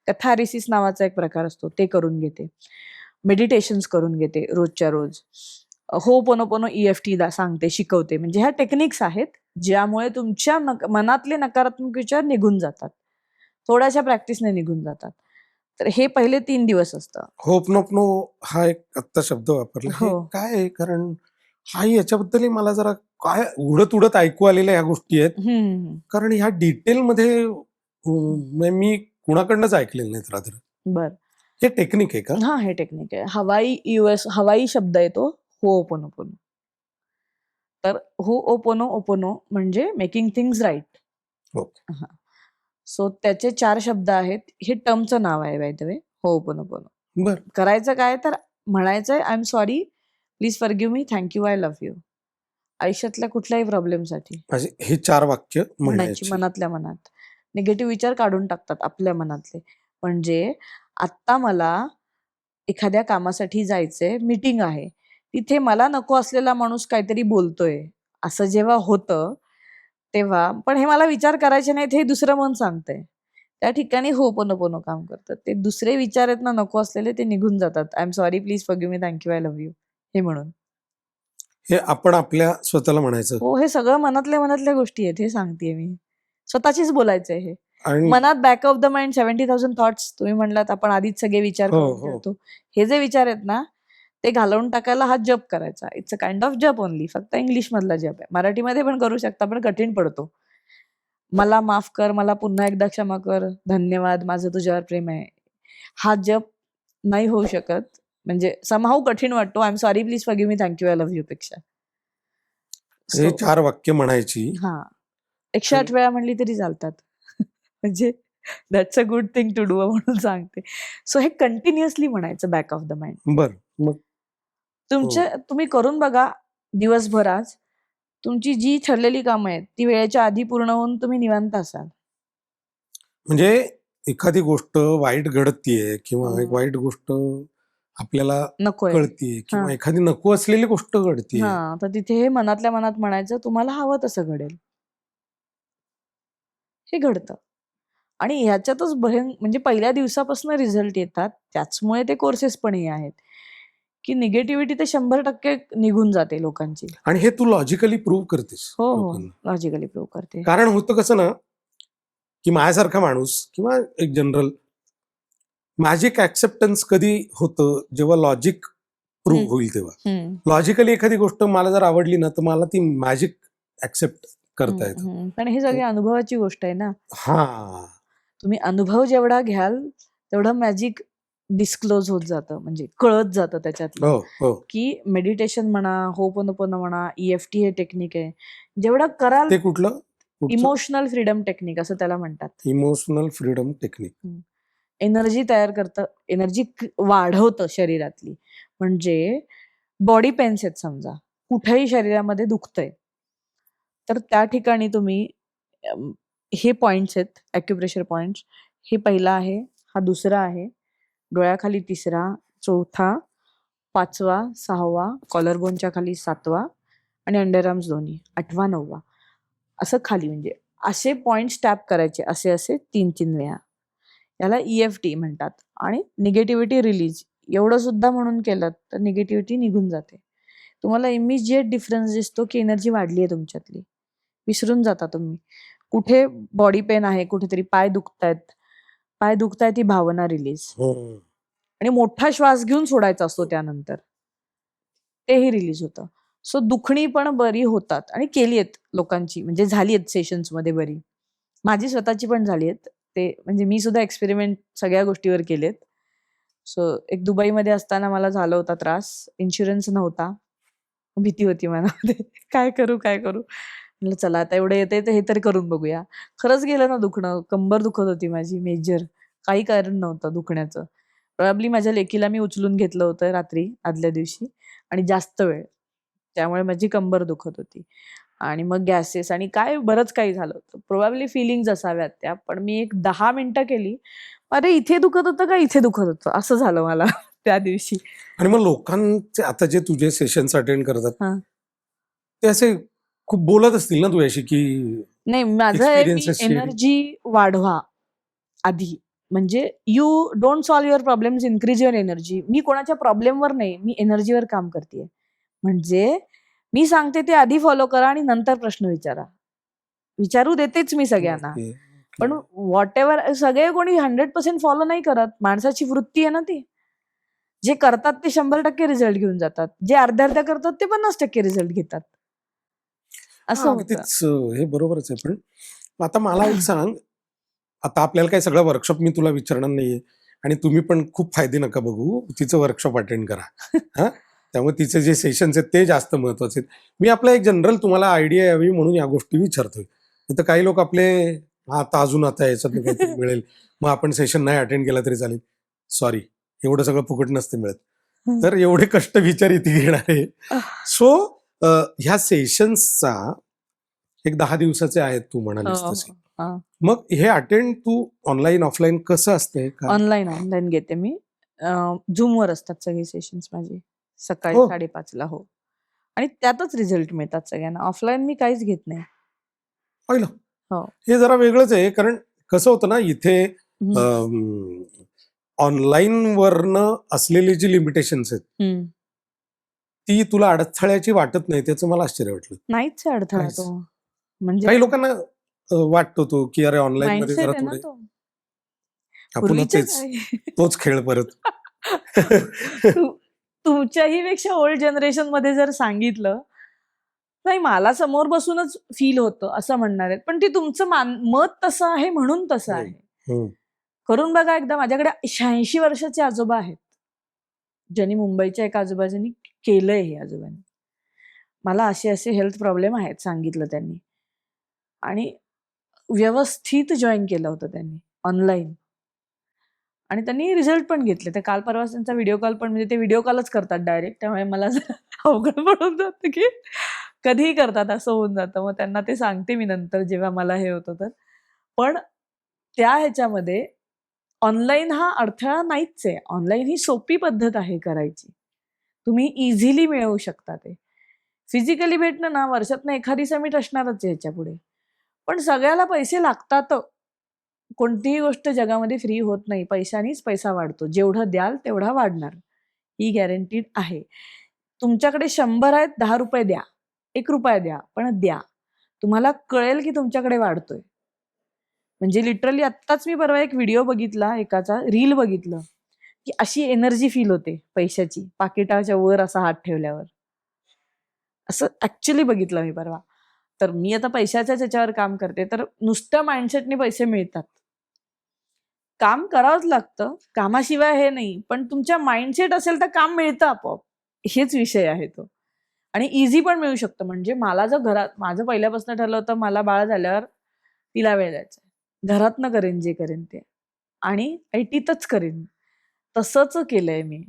कथारिसिस नावाचा एक प्रकार असतो, ते करून घेते. मेडिटेशन्स करून घेते रोजच्या रोज. होपोनोपोनो EFT सांगते, शिकवते. म्हणजे ह्या टेक्निक्स आहेत ज्यामुळे तुमच्या मनातले नकारात्मक विचार निघून जातात, थोड्याशा प्रॅक्टिसने निघून जातात. तर हे पहिले 3 दिवस असतं. होपनोपनो हा एक आत्ता शब्द वापरला, हे हो. काय आहे? कारण हाही याच्याबद्दलही मला जरा काय उडत उडत ऐकू आलेल्या ह्या गोष्टी आहेत. हम्म. कारण ह्या डिटेलमध्ये मी कुणाकडनंच ऐकलेलं नाहीत रादर. बर, हे टेक्निक आहे का? हा, हे टेक्निक आहे. हवाई शब्द आहे तो, होओपोनोपोनो. तर होओपोनोपोनो म्हणजे मेकिंग थिंग्स राईट. हो. सो त्याचे 4 शब्द आहेत. हे टर्मचं नाव आहे बाय द वे, होओपोनोपोनो. बर, करायचं काय तर म्हणायचंय, I am sorry, please forgive me, thank you, I love you. आयुष्यातल्या कुठल्याही प्रॉब्लेमसाठी म्हणजे हे 4 वाक्य म्हणायची म्हणायची. मनातल्या मनात. निगेटिव्ह विचार काढून टाकतात आपल्या मनातले. म्हणजे आत्ता मला एखाद्या कामासाठी जायचंय, मीटिंग आहे, तिथे मला नको असलेला माणूस काहीतरी बोलतोय, असं जेव्हा होतं तेव्हा पण हे मला विचार करायचे नाहीत हे दुसरं मन सांगतंय. त्या ठिकाणी होपोनोपोनो काम करतात. ते दुसरे विचार आहेत ना नको असलेले, ते निघून जातात. I am sorry, please forgive me, thank you, I love you हे म्हणून. हे आपण आपल्या स्वतःला म्हणायचं. हो, हे सगळं मनातल्या गोष्टी आहेत, हे सांगतेय मी. स्वतःचीच बोलायचंय हे. आणि मनात back of the mind 70,000 thoughts, तुम्ही म्हणलात आपण आधीच सगळे विचार हो, करून हो. ठेवतो. हे जे विचार आहेत ना, ते घालवून टाकायला हा जप करायचा. इट्स अ काइंड ऑफ जप ओनली. फक्त इंग्लिश मधला जप आहे. मराठीमध्ये पण करू शकता, पण कठीण पडतो. मला माफ कर, मला पुन्हा एकदा क्षमा कर, धन्यवाद, माझं तुझ्यावर प्रेम आहे. हा जप नाही होऊ शकत. म्हणजे समहाऊ कठीण वाटतो. I am sorry, please forgive me, thank you, I love you पेक्षा. हे सो 4 वाक्य म्हणायची. हा, 108 वेळा म्हणली तरी चालतात. म्हणजे that's a good thing to do म्हणून सांगते. सो हे कंटिन्युअसली म्हणायचं बॅक ऑफ द माइंड. बर, मग तुम्ही करून बघा दिवसभर. आज तुमची जी ठरलेली कामं आहेत ती वेळेच्या आधी पूर्ण होऊन तुम्ही निवांत असाल. म्हणजे एखादी गोष्ट वाईट घडतीये किंवा एक हं. वाईट गोष्ट आपल्याला नकोय. कळतीये हा किंवा एखादी नको असलेली गोष्ट घडतीये, हा, तर तिथे हे मनातल्या मनात म्हणायचं, तुम्हाला हवं तसं घडेल. हे घडतं. आणि ह्याच्यातच म्हणजे पहिल्या दिवसापासून रिझल्ट येतात. त्याचमुळे ते कोर्सेस पण हे आहेत की निगेटिव्हिटी ते 100% निघून जाते लोकांची. आणि हे तू लॉजिकली प्रूव्ह करतेस हो हो, लोकांना. लॉजिकली प्रूव्ह करते. कारण होतं कसं ना, की माझ्यासारखा माणूस किंवा एक जनरल मॅजिक ऍक्सेप्टन्स कधी होतं जेव्हा लॉजिक प्रूव्ह होईल तेव्हा. लॉजिकली एखादी गोष्ट मला जर आवडली ना, तर मला ती मॅजिक ऍक्सेप्ट करता येतं. पण हे सगळी अनुभवाची गोष्ट आहे ना. हा, तुम्ही अनुभव जेवढा घ्याल तेवढं मॅजिक डिस्क्लोज होत जातं, म्हणजे कळत जातं त्याच्यातलं. हो हो. की मेडिटेशन म्हणा, होपोनोपोनो म्हणा, EFT हे टेक्निक आहे, जेवढं कराल. ते कुठलं? इमोशनल फ्रीडम टेक्निक असं त्याला म्हणतात. Emotional freedom technique. एनर्जी तयार करतं, एनर्जी वाढवतं शरीरातली. म्हणजे बॉडी पेन्स आहेत समजा, कुठेही शरीरामध्ये दुखतंय, तर त्या ठिकाणी तुम्ही हे पॉइंट्स आहेत, ॲक्युप्रेशर पॉइंट्स. हे पहिला आहे, हा दुसरा आहे, डोळ्याखाली तिसरा, चौथा, 5वा, 6वा, कॉलर बोनच्या खाली 7वा आणि अंडरआर्म्स दोन्ही 8वा, 9वा, असं खाली. म्हणजे असे पॉइंट्स टॅप करायचे, असे असे 3-3 वेळा. याला EFT म्हणतात. आणि निगेटिव्हिटी रिलीज एवढं सुद्धा म्हणून केलं तर निगेटिव्हिटी निघून जाते. तुम्हाला इमिजिएट डिफरन्स दिसतो की एनर्जी वाढली आहे तुमच्यातली. विसरून जाता तुम्ही. कुठे बॉडी पेन आहे, कुठेतरी पाय दुखतायत ही भावना रिलीज. आणि मोठा श्वास घेऊन सोडायचा असतो त्यानंतर, तेही रिलीज होतं. सो दुखणी पण बरी होतात. आणि केली आहेत लोकांची, म्हणजे झाली आहेत सेशन्समध्ये बरी. माझी स्वतःची पण झाली आहेत. ते म्हणजे मी सुद्धा एक्सपेरिमेंट सगळ्या गोष्टीवर केलेत. सो एक दुबईमध्ये असताना मला झाला होता त्रास. इन्शुरन्स नव्हता, भीती होती मनामध्ये. काय करू. म्हटलं चला आता एवढं येते तर हे तरी करून बघूया. खरंच गेलं ना दुखणं, कंबर दुखत होती माझी मेजर. काही कारण नव्हतं दुखण्याचं. प्रोबॅबली माझ्या लेकीला मी उचलून घेतलं होतं रात्री आदल्या दिवशी आणि जास्त वेळ. त्यामुळे माझी कंबर दुखत होती. आणि मग गॅसेस आणि काय बरंच काही झालं होतं. प्रोबॅबली फीलिंग्ज असाव्यात त्या. पण मी एक 10 मिनिटं केली. अरे इथे दुखत होतं का इथे दुखत होतं? असं झालं मला त्या दिवशी. आणि मग लोकांचे आता जे तुझे सेशन्स अटेंड करतात हां. ते असे खूप बोलत असतील ना तुझ्याशी की नाही माझं आहे मी एक्सपिरियन्सेस शेअरिंग? एनर्जी वाढवा आधी. म्हणजे you don't solve your problems, increase your energy. मी कोणाच्या प्रॉब्लेमवर नाही, मी एनर्जीवर काम करतेय. म्हणजे मी सांगते ते आधी फॉलो करा आणि नंतर प्रश्न विचारा. विचारू देतेच मी सगळ्यांना. ओके, पण ओके. व्हॉटएव्हर सगळे कोणी 100% फॉलो नाही करत. माणसाची वृत्ती आहे ना ती. जे करतात ते 100% रिझल्ट घेऊन जातात. जे अर्ध्या-अर्ध्या करतात ते 50% रिझल्ट घेतात. हा असं होतं. अगदीच हे बरोबरच आहे. पण आता मला एक सांग, आता आपल्याला काही सगळं वर्कशॉप मी तुला विचारणार नाहीये आणि तुम्ही पण खूप फायदे नका बघू. तिचं वर्कशॉप अटेंड करा. हां? त्यामुळे तिचे जे सेशन्स आहेत ते जास्त महत्वाचे आहेत. मी आपला एक जनरल तुम्हाला आयडिया यावी म्हणून या गोष्टी विचारतोय. तर काही लोक आपले आता याच्यातनं काहीतरी मिळेल. मग आपण सेशन नाही अटेंड केला तरी चालेल. सॉरी, एवढं सगळं फुकट नसतं मिळत. तर एवढे कष्ट विचार इथे घेणार आहे. सो ह्या सेशन्सचा एक 10 दिवसाचे आहेत तू म्हणालीस तसे. हां. मग हे अटेंड तू ऑनलाईन ऑफलाईन कसं असते काय? ऑनलाईन घेते मी. Zoomवर असतात सगळे सेशन्स माझे. सकाळी हो. 5:30 ला हो. आणि त्यातच रिझल्ट मिळतात सगळ्यांना. ऑफलाईन मी काहीच घेत नाही. पाहिलं. हो. हे जरा वेगळंच आहे कारण कसं होतं ना इथे हं. ऑनलाईन वरनं असलेली जी लिमिटेशन्स आहेत हं. ती तुला अडथळ्याची वाटत नाही त्याचं मला आश्चर्य वाटलं. नाहीच आहे अडथळा काहीच. तो. म्हणजे काही लोकांना वाटतो तो की अरे ऑनलाईन मध्ये माइंडसेट जरा आहे ना थोडे तो. पुन्हा पूर्वीच्या तेच काळी. तोच खेळ परत. तू तुमच्याही पेक्षा ओल्ड जनरेशनमध्ये जर सांगितलं, नाही मला समोर बसूनच फील होतं असं म्हणणार आहेत. पण ते तुमचं मत तसं आहे म्हणून तसं आहे. हम्म. करून बघा एकदा. माझ्याकडे 86 वर्षाचे आजोबा आहेत. ज्यांनी मुंबईच्या एका आजोबांनी केलंय हे आजोबांनी. मला असे हेल्थ प्रॉब्लेम आहेत सांगितलं त्यांनी. आणि व्यवस्थित जॉइन केलं होतं त्यांनी ऑनलाईन. आणि त्यांनी रिझल्ट पण घेतले. ते काल परवा त्यांचा व्हिडिओ कॉल पण म्हणजे ते व्हिडिओ कॉलच करतात डायरेक्ट. त्यामुळे मला जरा अवघड पडून जातं की कधीही करतात असं होऊन जातं. मग त्यांना ते सांगते मी नंतर जेव्हा मला हे होतं तर. पण त्या ह्याच्यामध्ये ऑनलाईन हा अडथळा नाहीच आहे. ऑनलाईन ही सोपी पद्धत आहे करायची. तुम्ही इझिली मिळवू शकता ते. फिजिकली भेटणं ना वर्षातनं एखादी समिट असणारच आहे ह्याच्यापुढे. पण सगळ्याला पैसे लागतात. कोणतीही गोष्ट जगामध्ये फ्री होत नाही. पैशानीच पैसा वाढतो. जेवढं द्याल तेवढा वाढणार. ही गॅरंटीड आहे. तुमच्याकडे 100 आहेत, ₹10 द्या. ₹1 द्या, पण द्या. तुम्हाला कळेल की तुमच्याकडे वाढतोय. म्हणजे लिटरली आत्ताच मी परवा एक व्हिडिओ बघितला एकाचा, रील बघितलं, की अशी एनर्जी फील होते पैशाची, पाकिटाच्या वर असा हात ठेवल्यावर. असं ॲक्चुअली बघितलं मी परवा. तर मी आता पैशाच्याच ह्याच्यावर काम करते, तर नुसत्या माइंडसेटने पैसे मिळतात. काम करावंच लागतं. कामाशिवाय हे नाही. पण तुमच्या माइंडसेट असेल तर काम मिळतं आपोआप. हेच विषय आहे तो. आणि ईझी पण मिळू शकतं. म्हणजे मला जर माझं पहिल्यापासून ठरलं होतं मला बाळ झाल्यावर तिला वेळ द्यायचा. घरातनं करेन जे करेन ते. आणि आयटीतच करेन. तसंच केलंय मी.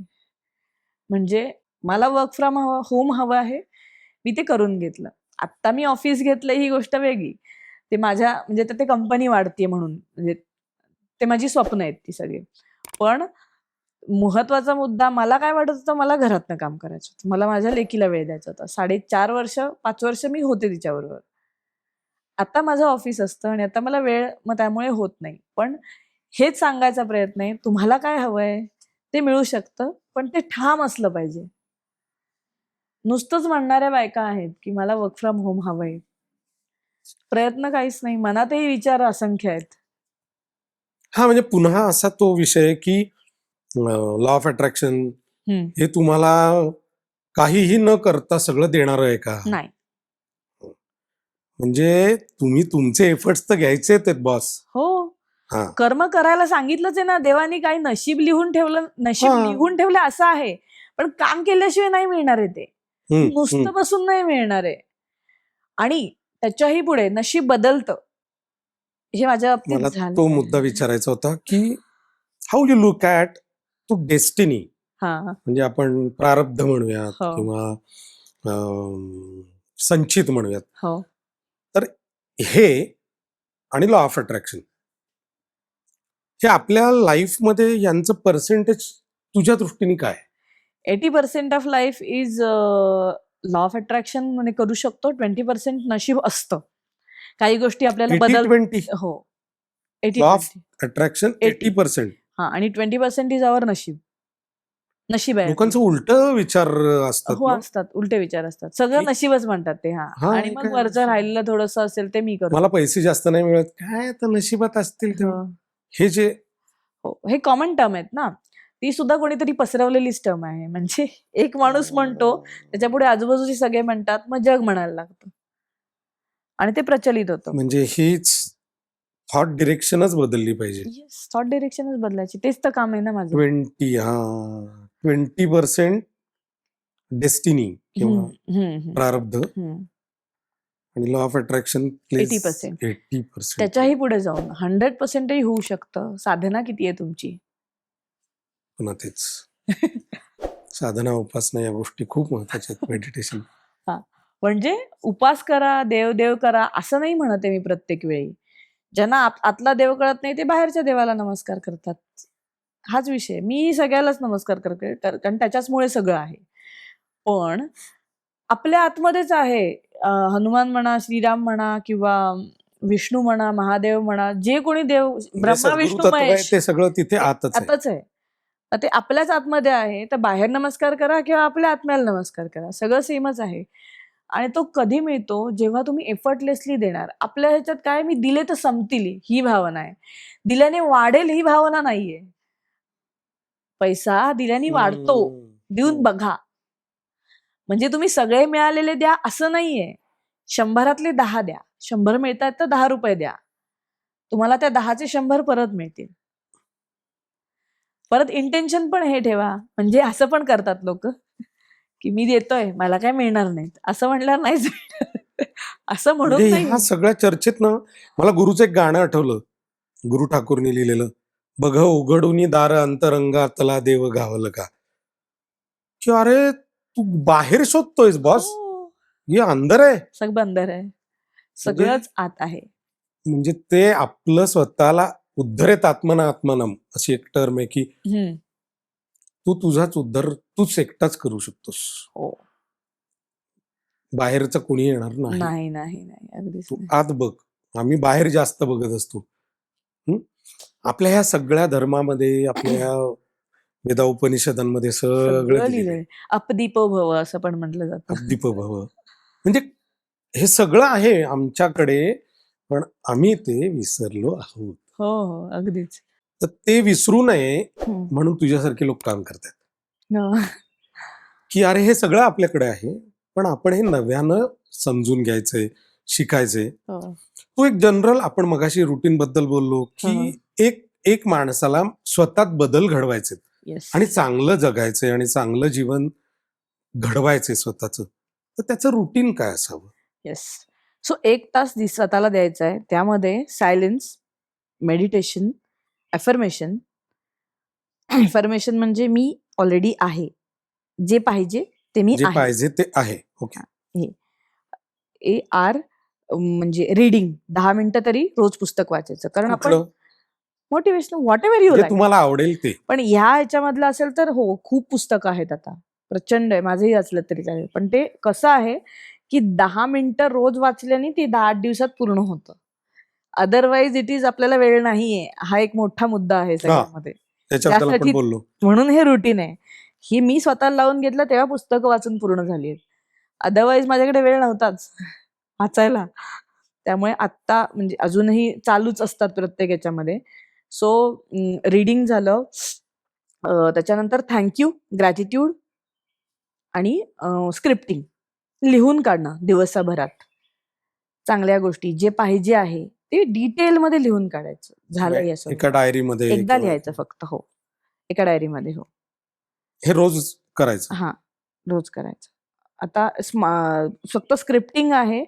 म्हणजे मला वर्क फ्रॉम होम हवं आहे. मी ते करून घेतलं. आत्ता मी ऑफिस घेतलंय ही गोष्ट वेगळी. ते माझ्या म्हणजे ते कंपनी वाढतीये म्हणून. म्हणजे ते माझी स्वप्न आहेत ती सगळी. पण महत्वाचा मुद्दा मला काय वाटत होतं, मला घरातनं काम करायचं होतं. मला माझ्या लेकीला वेळ द्यायचा होता. 4.5 वर्ष, 5 वर्ष मी होते तिच्याबरोबर. आता माझं ऑफिस असतं आणि आता मला वेळ मग त्यामुळे होत नाही. पण हेच सांगायचा प्रयत्न आहे, तुम्हाला काय हवंय ते मिळू शकतं, पण ते ठाम असलं पाहिजे. नुसतंच म्हणणाऱ्या बायका आहेत, की मला वर्क फ्रॉम होम हवंय. प्रयत्न काहीच नाही. मनातही विचार असंख्य आहेत. हा म्हणजे पुन्हा असा तो विषय की लॉ ऑफ अट्रॅक्शन हं. हे तुम्हाला काहीही न करता सगळं देणार आहे का? नाही. म्हणजे तुम्ही तुमचे एफर्ट्स तर घ्यायचे आहेत बॉस. हो. हा. कर्म करायला सांगितलंच आहे ना. देवानी काही नशीब लिहून ठेवलं, नशीब हा. लिहून ठेवलं असं आहे. पण काम केल्याशिवाय नाही मिळणार आहे ते. हम्म, हम्म. नुसतं बसून नाही मिळणार आहे. आणि त्याच्याही पुढे नशीब बदलतं. हे माझ्या बाबतीत मला झालं. तो मुद्दा विचारायचा होता की how you look at to destiny, हा. म्हणजे आपण प्रारब्ध म्हणूयात हो. किंवा संचित म्हणूयात. हो. तर हे आणि लॉ ऑफ अट्रॅक्शन हे आपल्या लाईफमध्ये यांचं पर्सेंटेज तुझ्या दृष्टीने काय? 80% of life is law of attraction म्हणजे करू शकतो. 20% नशीब असतं. काही गोष्टी आपल्याला 80-20 हो. Law of 80-20. अट्रॅक्शन 80%. हा, आणि 20% इज आवर नशीब. नशीब आहे लोकांचं आपलं. उलट विचार असतात हो, ना. असतात. उलटे विचार असतात. सगळं की- नशीबच म्हणतात ते. हा, हा, आणि हे मग काय वरचं नशीब? राहिलेलं थोडंसं असेल ते मी करतो. मला पैसे जास्त नाही मिळत, काय तर नशिबात असतील ते. हो. हे जे हो, हे कॉमन टर्म आहेत ना. ती सुद्धा कोणीतरी पसरवलेलीच टर्म आहे. म्हणजे एक माणूस म्हणतो, त्याच्या पुढे आजूबाजूचे सगळे म्हणतात, मग जग म्हणायला लागतं. आणि ते प्रचलित होतं. म्हणजे हीच थॉट डिरेक्शनच बदलली पाहिजे. येस, थॉट डिरेक्शनच बदलायची. तेच तर काम आहे ना माझं. 20% डेस्टिनी किंवा हम्म, हम्म, प्रारब्ध हम्म. आणि लॉ ऑफ अट्रॅक्शन 80%. 80%. त्याच्याही पुढे जाऊन 100%ही होऊ शकतं. साधना किती आहे तुमची? पुन्हा तेच साधना उपासना या गोष्टी खूप महत्वाच्या आहेत. मेडिटेशन हा, म्हणजे उपास करा, देव देव करा असं नाही म्हणते मी प्रत्येक वेळी. ज्यांना आतला देव कळत नाही ते बाहेरच्या देवाला नमस्कार करतात. हाच विषय. मी सगळ्यालाच नमस्कार करते, कारण त्याच्याचमुळे सगळं आहे. पण आपल्या आतमध्येच आहे. हनुमान म्हणा, श्रीराम म्हणा, किंवा विष्णू म्हणा, महादेव म्हणा, जे कोणी देव, ब्रह्मा सद्गुरु विष्णू तत्व आहे महेश, ते सगळं तिथे आतच आहे. आताच आहे. तर ते आपल्याच आतमध्ये आहे. तर बाहेर नमस्कार करा किंवा आपल्या आत्म्याला नमस्कार करा, सगळं सेमच आहे. आणि तो कधी मिळतो? जेव्हा तुम्ही एफर्टलेसली देणार. आपल्या ह्याच्यात काय, मी दिले तर संपतील ही भावना आहे. दिल्याने वाढेल ही भावना नाहीये. पैसा दिल्याने वाढतो, देऊन बघा. म्हणजे तुम्ही सगळे मिळालेले द्या असं नाहीये. 100तले 10 द्या. 100 मिळतात तर 10 रुपये द्या. तुम्हाला त्या 10चे 100 परत मिळतील. परत इंटेन्शन पण हे ठेवा. म्हणजे असं पण करतात लोक की मी देतोय, मला काय मिळणार नाहीत असं म्हणल्यावर नाहीच मिळणार. असं म्हणून म्हणजे नाही. ह्या सगळ्या चर्चेत ना मला गुरुचं एक गाणं आठवलं, गुरु ठाकूरने लिहिलेलं. बघ उघडूनी दार अंतरंगातला देव गावल का. की अरे तू बाहेर शोधतोयस बॉस, हो, हे अंदर आहे. सगळं अंदर आहे, सगळंच आत आहे. म्हणजे ते आपलं स्वतःला उद्धरेत आत्मना आत्मानम अशी एक टर्म आहे की हम्म. तू तुझाच उद्धार तूच एकटाच करू शकतोस. हो, बाहेरचं कोणी येणार नाही. नाही नाही नाही, अगदीच तू नाही. आत बघ. आम्ही बाहेर जास्त बघत असतो. आपल्या ह्या सगळ्या धर्मामध्ये, आपल्या ह्या वेदाउपनिषदांमध्ये सगळं सगळं दिलेलं लिहिलंय. आहे. अपदीपो भव असं पण म्हटलं जातं. अब्दीप भव. म्हणजे हे सगळं आहे आमच्याकडे, पण आम्ही ते विसरलो आहोत. हो हो, अगदीच. तर ते विसरू नये हम्म. म्हणून तुझ्यासारखे लोक काम करतात हो. की अरे हे सगळं आपल्याकडे आहे, पण आपण हे नव्यानं समजून घ्यायचंय, शिकायचंय. हो. तो एक जनरल, आपण मगाशी रुटीन बद्दल बोललो की एक माणसाला स्वतःत बदल घडवायचे येस. आणि चांगलं जगायचंय आणि चांगलं जीवन घडवायचंय स्वतःच, तर त्याचं रुटीन काय असावं? येस. सो 1 तास स्वतःला द्यायचा आहे. त्यामध्ये सायलेन्स, मेडिटेशन, अफर्मेशन. अफर्मेशन म्हणजे मी ऑलरेडी आहे, जे पाहिजे ते मी जे आहे. पाहिजे ते आहे. ओके. AR म्हणजे रीडिंग, 10 मिनिटं तरी रोज पुस्तक वाचायचं. कारण आपण मोटिवेशनल व्हॉट एव्हर यू जे लाईक. तुम्हाला आवडेल ते. पण ह्या ह्याच्यामधलं असेल तर हो, खूप पुस्तकं आहेत आता, प्रचंड आहे. माझंही वाचलं तरी चालेल. पण ते कसं आहे की 10 मिनिटं रोज वाचल्याने ते 10 दिवसात पूर्ण होतं. अदरवाईज इट इज आपल्याला वेळ नाहीये. हा एक मोठा मुद्दा आहे सगळ्यामध्ये. त्याच्याबद्दल आपण त्यासाठी बोललो. म्हणून हे रुटीन आहे. ही मी स्वतःला लावून घेतलं तेव्हा पुस्तकं वाचून पूर्ण झाली आहेत. अदरवाईज माझ्याकडे वेळ नव्हताच वाचायला. त्यामुळे आत्ता म्हणजे अजूनही चालूच असतात प्रत्येक याच्यामध्ये. सो रीडिंग झालं, त्याच्यानंतर थँक्यू, ग्रॅटिट्यूड आणि स्क्रिप्टिंग लिहून काढणं दिवसाभरात. चांगल्या गोष्टी जे पाहिजे आहे ते डिटेलमध्ये लिहून काढायचं. झालं या सगळं. एका डायरीमध्ये एकदा लिहायचं फक्त. हो, एका डायरीमध्ये. हो, हे रोज करायचं. हा, रोज करायचं. आता फक्त स्क्रिप्टिंग आहे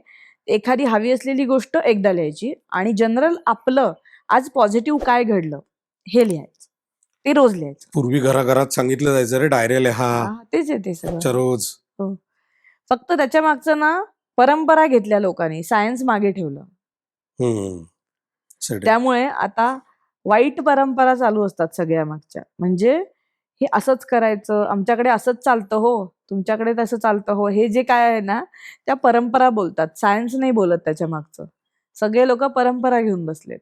एखादी हवी असलेली गोष्ट एकदा लिहायची आणि जनरल आपलं आज पॉझिटिव्ह काय घडलं हे लिहायचं, ते रोज लिहायचं. पूर्वी घराघरात सांगितलं जायचं रे डायऱ्या लिहा तेच आहे ते सगळं. रोजच्या रोज. हो. फक्त त्याच्या मागचं ना परंपरा घेतल्या लोकांनी, सायन्स मागे ठेवलं. सगळे. त्यामुळे आता वाईट परंपरा चालू असतात सगळ्या मागच्या. म्हणजे हे असंच करायचं, आमच्याकडे असंच चालतं हो, तुमच्याकडे तसं चालतं हो, हे जे काय आहे ना त्या परंपरा बोलतात, सायन्स नाही बोलत त्याच्या मागचं. सगळे लोक परंपरा घेऊन बसलेत,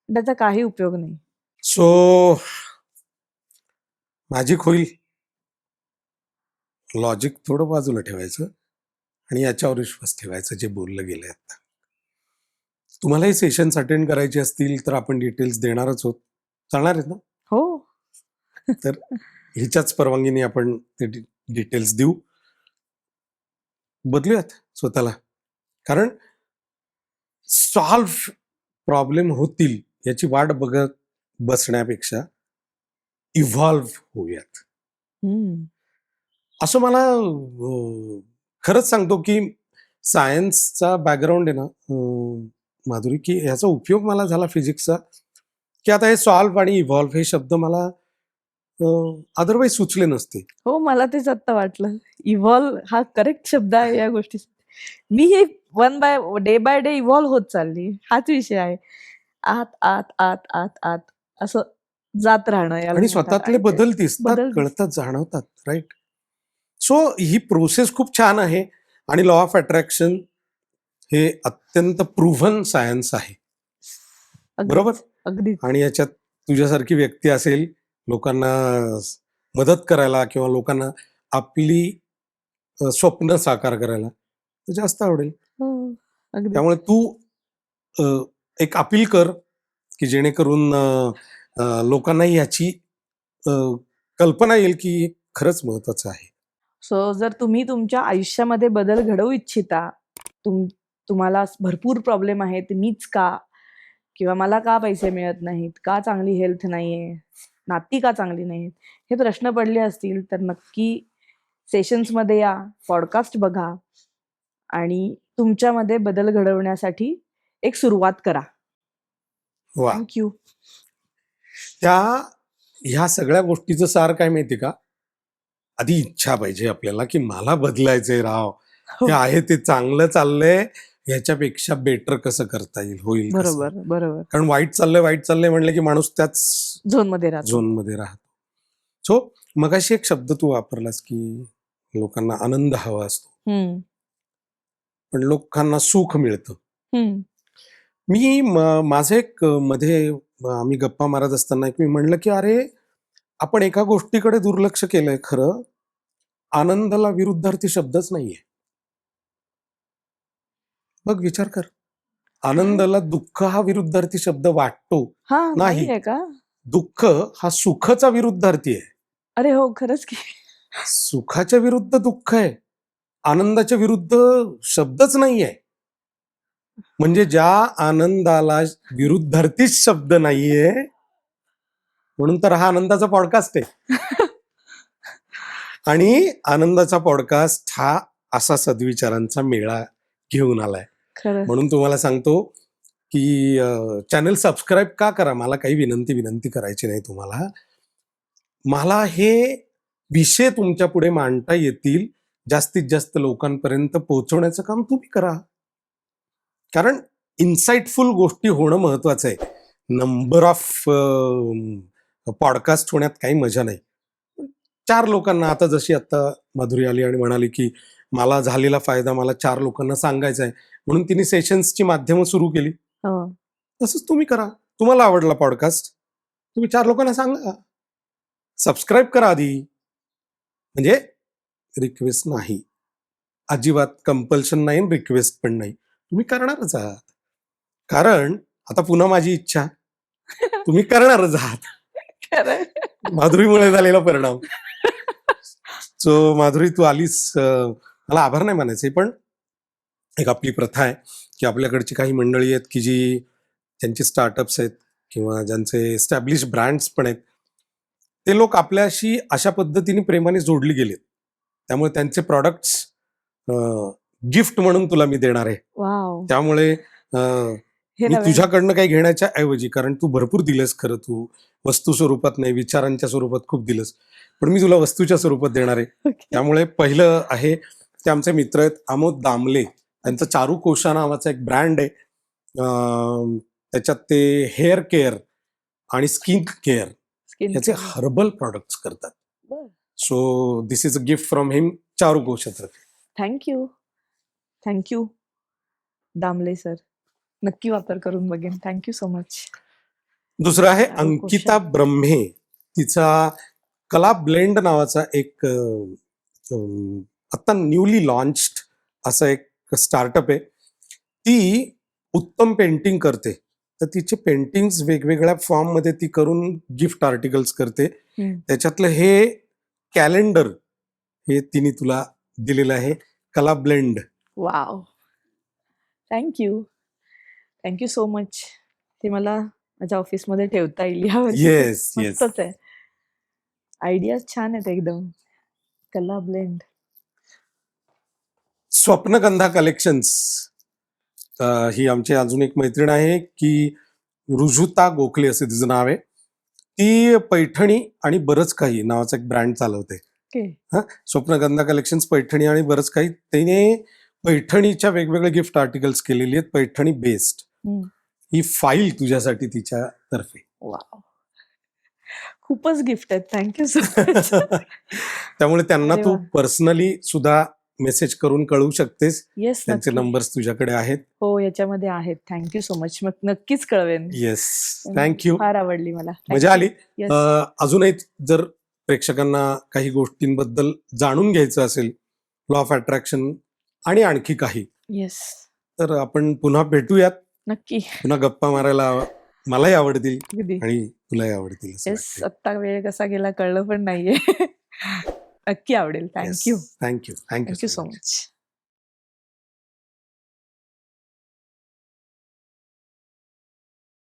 त्याचा काही उपयोग नाही. सो मॅजिक होईल, लॉजिक थोडं बाजूला ठेवायचं आणि याच्यावर विश्वास ठेवायचा जे बोललं गेलंय आता. तुम्हालाही सेशन्स अटेंड करायचे असतील तर आपण डिटेल्स देणारच आहोत. चालणार आहेत ना? हो. तर हिच्याच परवानगीने आपण ते डिटेल्स देऊ. बदलूयात स्वतःला, कारण सॉल्व्ह प्रॉब्लेम होतील याची वाट बघत बसण्यापेक्षा इव्हॉल्व्ह होऊयात. असं मला खरंच सांगतो की सायन्सचा बॅकग्राऊंड आहे ना माधुरी, की ह्याचा उपयोग मला झाला फिजिक्सचा, की आता हे सॉल्व्ह आणि इव्हॉल्व्ह हे शब्द मला अदरवाईज सुचले नसते. हो, मला तेच आता वाटलं, इव्हॉल्व हा करेक्ट शब्द आहे या गोष्टीसाठी. मी हे डे बाय डे इव्हॉल्व होत चालली, हाच विषय आहे. आत आत आत आत आत असं जात राहणं याला आणि म्हणतात. स्वतःतले आणि ते बदल दिसतात, बदल कळतात, जाणवतात. राईट. सो ही प्रोसेस खूप छान आहे आणि लॉ ऑफ अट्रॅक्शन हे अत्यंत प्रूव्हन सायन्स आहे. बरोबर. अगदी. आणि याच्यात तुझ्यासारखी व्यक्ती असेल लोकांना मदत करायला किंवा लोकांना आपली स्वप्न साकार करायला, तर जास्त आवडेल. त्यामुळे तू एक अपील कर की जेणेकरून लोकांनाही याची कल्पना येईल की खरंच महत्वाचं आहे. सो जर तुम्ही तुमच्या आयुष्यामध्ये बदल घडवू इच्छिता, तुम्हाला भरपूर प्रॉब्लेम आहेत, मीच का, किंवा मला का पैसे मिळत नाहीत, का चांगली हेल्थ नाहीये, नाती का चांगली नाहीत, हे प्रश्न पडले असतील तर नक्की सेशन्समध्ये या, पॉडकास्ट बघा आणि तुमच्यामध्ये बदल घडवण्यासाठी एक सुरुवात करा. वा. थँक्यू. ह्या सगळ्या गोष्टीचं सार काय माहिती का? आधी इच्छा पाहिजे आपल्याला की मला बदलायचंय राव, हे आहे ते चांगलं चाललंय, ह्याच्यापेक्षा बेटर कसं करता येईल, होईल कसं. बरोबर बरोबर. कारण वाईट चाललंय म्हणलं की माणूस त्याच झोनमध्ये राहतो. सो मगाशी एक शब्द तू वापरलास की लोकांना आनंद हवा असतो, पण लोकांना सुख मिळतं. मी माझं एक मध्ये आम्ही गप्पा मारत असताना एक मी म्हणलं की अरे आपण एका गोष्टीकडे दुर्लक्ष केलंय. खरं आनंदाला विरुद्धार्थी शब्दच नाहीये. बघ, विचार कर. आनंदाला दुःख हा विरुद्धार्थी शब्द वाटतो. नाही, का? दुःख हा सुखाचा विरुद्धार्थी आहे. अरे हो, खरंच की. सुखाच्या विरुद्ध दुःख आहे, आनंदाच्या विरुद्ध शब्दच नाहीये. म्हणजे ज्या आनंदाला विरुद्धार्थीच शब्द नाहीये, म्हणून तर हा आनंदाचा पॉडकास्ट आहे. आणि आनंदाचा पॉडकास्ट हा असा सद्विचारांचा मेळा घेऊन आलाय. म्हणून तुम्हाला सांगतो की चॅनल सबस्क्राईब का करा. मला काही विनंती करायची नाही तुम्हाला. मला हे विषय तुमच्या पुढे मांडता येतील, जास्तीत जास्त लोकांपर्यंत पोहोचवण्याचं काम तुम्ही करा. कारण इन्साइटफुल गोष्टी होणं महत्वाचं आहे. नंबर ऑफ पॉडकास्ट होण्यात काही मजा नाही. 4 लोकांना, आता जशी आता माधुरी आली आणि म्हणाली की मला झालेला फायदा मला 4 लोकांना सांगायचा आहे, म्हणून तिने सेशन्सची माध्यमं सुरू केली. तसंच तुम्ही करा. तुम्हाला आवडला पॉडकास्ट, तुम्ही 4 लोकांना सांगा. सबस्क्राईब करा आधी. म्हणजे रिक्वेस्ट नाही, अजिबात कंपल्शन नाही, रिक्वेस्ट पण नाही, तुम्ही करणारच आहात. कारण आता पुन्हा माझी इच्छा, तुम्ही करणारच आहात. माधुरीमुळे झालेला परिणाम. सो माधुरी, तू आलीस, मला आभार नाही मानायचे, पण एक आपली प्रथा आहे की आपल्याकडची काही मंडळी आहेत की ज्यांचे स्टार्टअप्स आहेत किंवा ज्यांचे एस्टॅब्लिश ब्रँड्स पण आहेत, ते लोक आपल्याशी अशा पद्धतीने प्रेमाने जोडली गेलेत. त्यामुळे त्यांचे प्रॉडक्ट्स गिफ्ट म्हणून तुला मी देणार आहे. वाव, त्यामुळे हे मी नवीन. तुझ्याकडनं काही घेण्याच्या ऐवजी, कारण तू भरपूर दिलंस खरं, तू वस्तू स्वरूपात नाही विचारांच्या स्वरूपात खूप दिलंस, पण मी तुला वस्तूच्या स्वरूपात देणार आहे. Okay. त्यामुळे पहिलं आहे ते आमचे मित्र आहेत आमोद दामले, त्यांचं चारू कोशा नावाचा एक ब्रँड आहे. त्याच्यात ते हेअर केअर आणि स्किन केअर Skin याचे care. हर्बल प्रॉडक्ट्स करतात. बरं. So this is a gift from him, Charu कोशातर्फे. Thank you, thank you Damle sir. नक्की वापर करून बघेन. Thank you so. दुसरं आहे चारू अंकिता कोशा. ब्रह्मे, तिचा कला ब्लेंड नावाचा एक आता न्यूली लॉन्च्ड असं एक स्टार्टअप आहे. ती उत्तम पेंटिंग करते, तर तिचे पेंटिंग्स वेगवेगळ्या फॉर्म मध्ये ती करून गिफ्ट आर्टिकल्स करते. हम्म. त्याच्यातलं हे कॅलेंडर हे तिने तुला दिलेलं आहे, कला blend. Wow, thank you, thank you you much. ते मला माझ्या ऑफिसमध्ये ठेवता येईल यावर्षी. Yes yes. मस्तच आहे. आयडियाज छान आहेत एकदम. कला ब्लेंड. स्वप्नगंधा कलेक्शन्स, ही आमची अजून एक मैत्रीण आहे की रुजुता गोखले असं तिचं नाव आहे. ती पैठणी आणि बरंच काही नावाचा एक ब्रँड चालवते. ओके. स्वप्नगंधा कलेक्शन्स पैठणी आणि बरंच काही. तिने पैठणीच्या वेगवेगळे गिफ्ट आर्टिकल्स केलेली आहेत, पैठणी बेस्ड. ही फाईल तुझ्यासाठी तिच्यातर्फे. वाव, खूपच गिफ्ट आहेत. Thank you you much. त्यामुळे त्यांना अरे तू वा. पर्सनली सुद्धा मेसेज करून कळवू शकतेस. येस, त्यांचे नक्की. नंबर्स तुझ्याकडे आहेत. हो, याच्यामध्ये आहेत. Thank you you much. मग नक्कीच कळवेन. Yes, thank you. फार आवडली मला. मजा आली. येस. अजूनही जर प्रेक्षकांना काही गोष्टींबद्दल जाणून घ्यायचं असेल, लॉ ऑफ अट्रॅक्शन आणि आणखी काही, येस, तर आपण पुन्हा भेटूयात. नक्की. पुन्हा गप्पा मारायला मलाही आवडतील अगदी. आणि तुलाही आवडतील असं येस, वाटतंय. आत्ता वेळ कसा गेला कळलं पण नाहीये. नक्की आवडेल. Thank you, thank you thank you you much.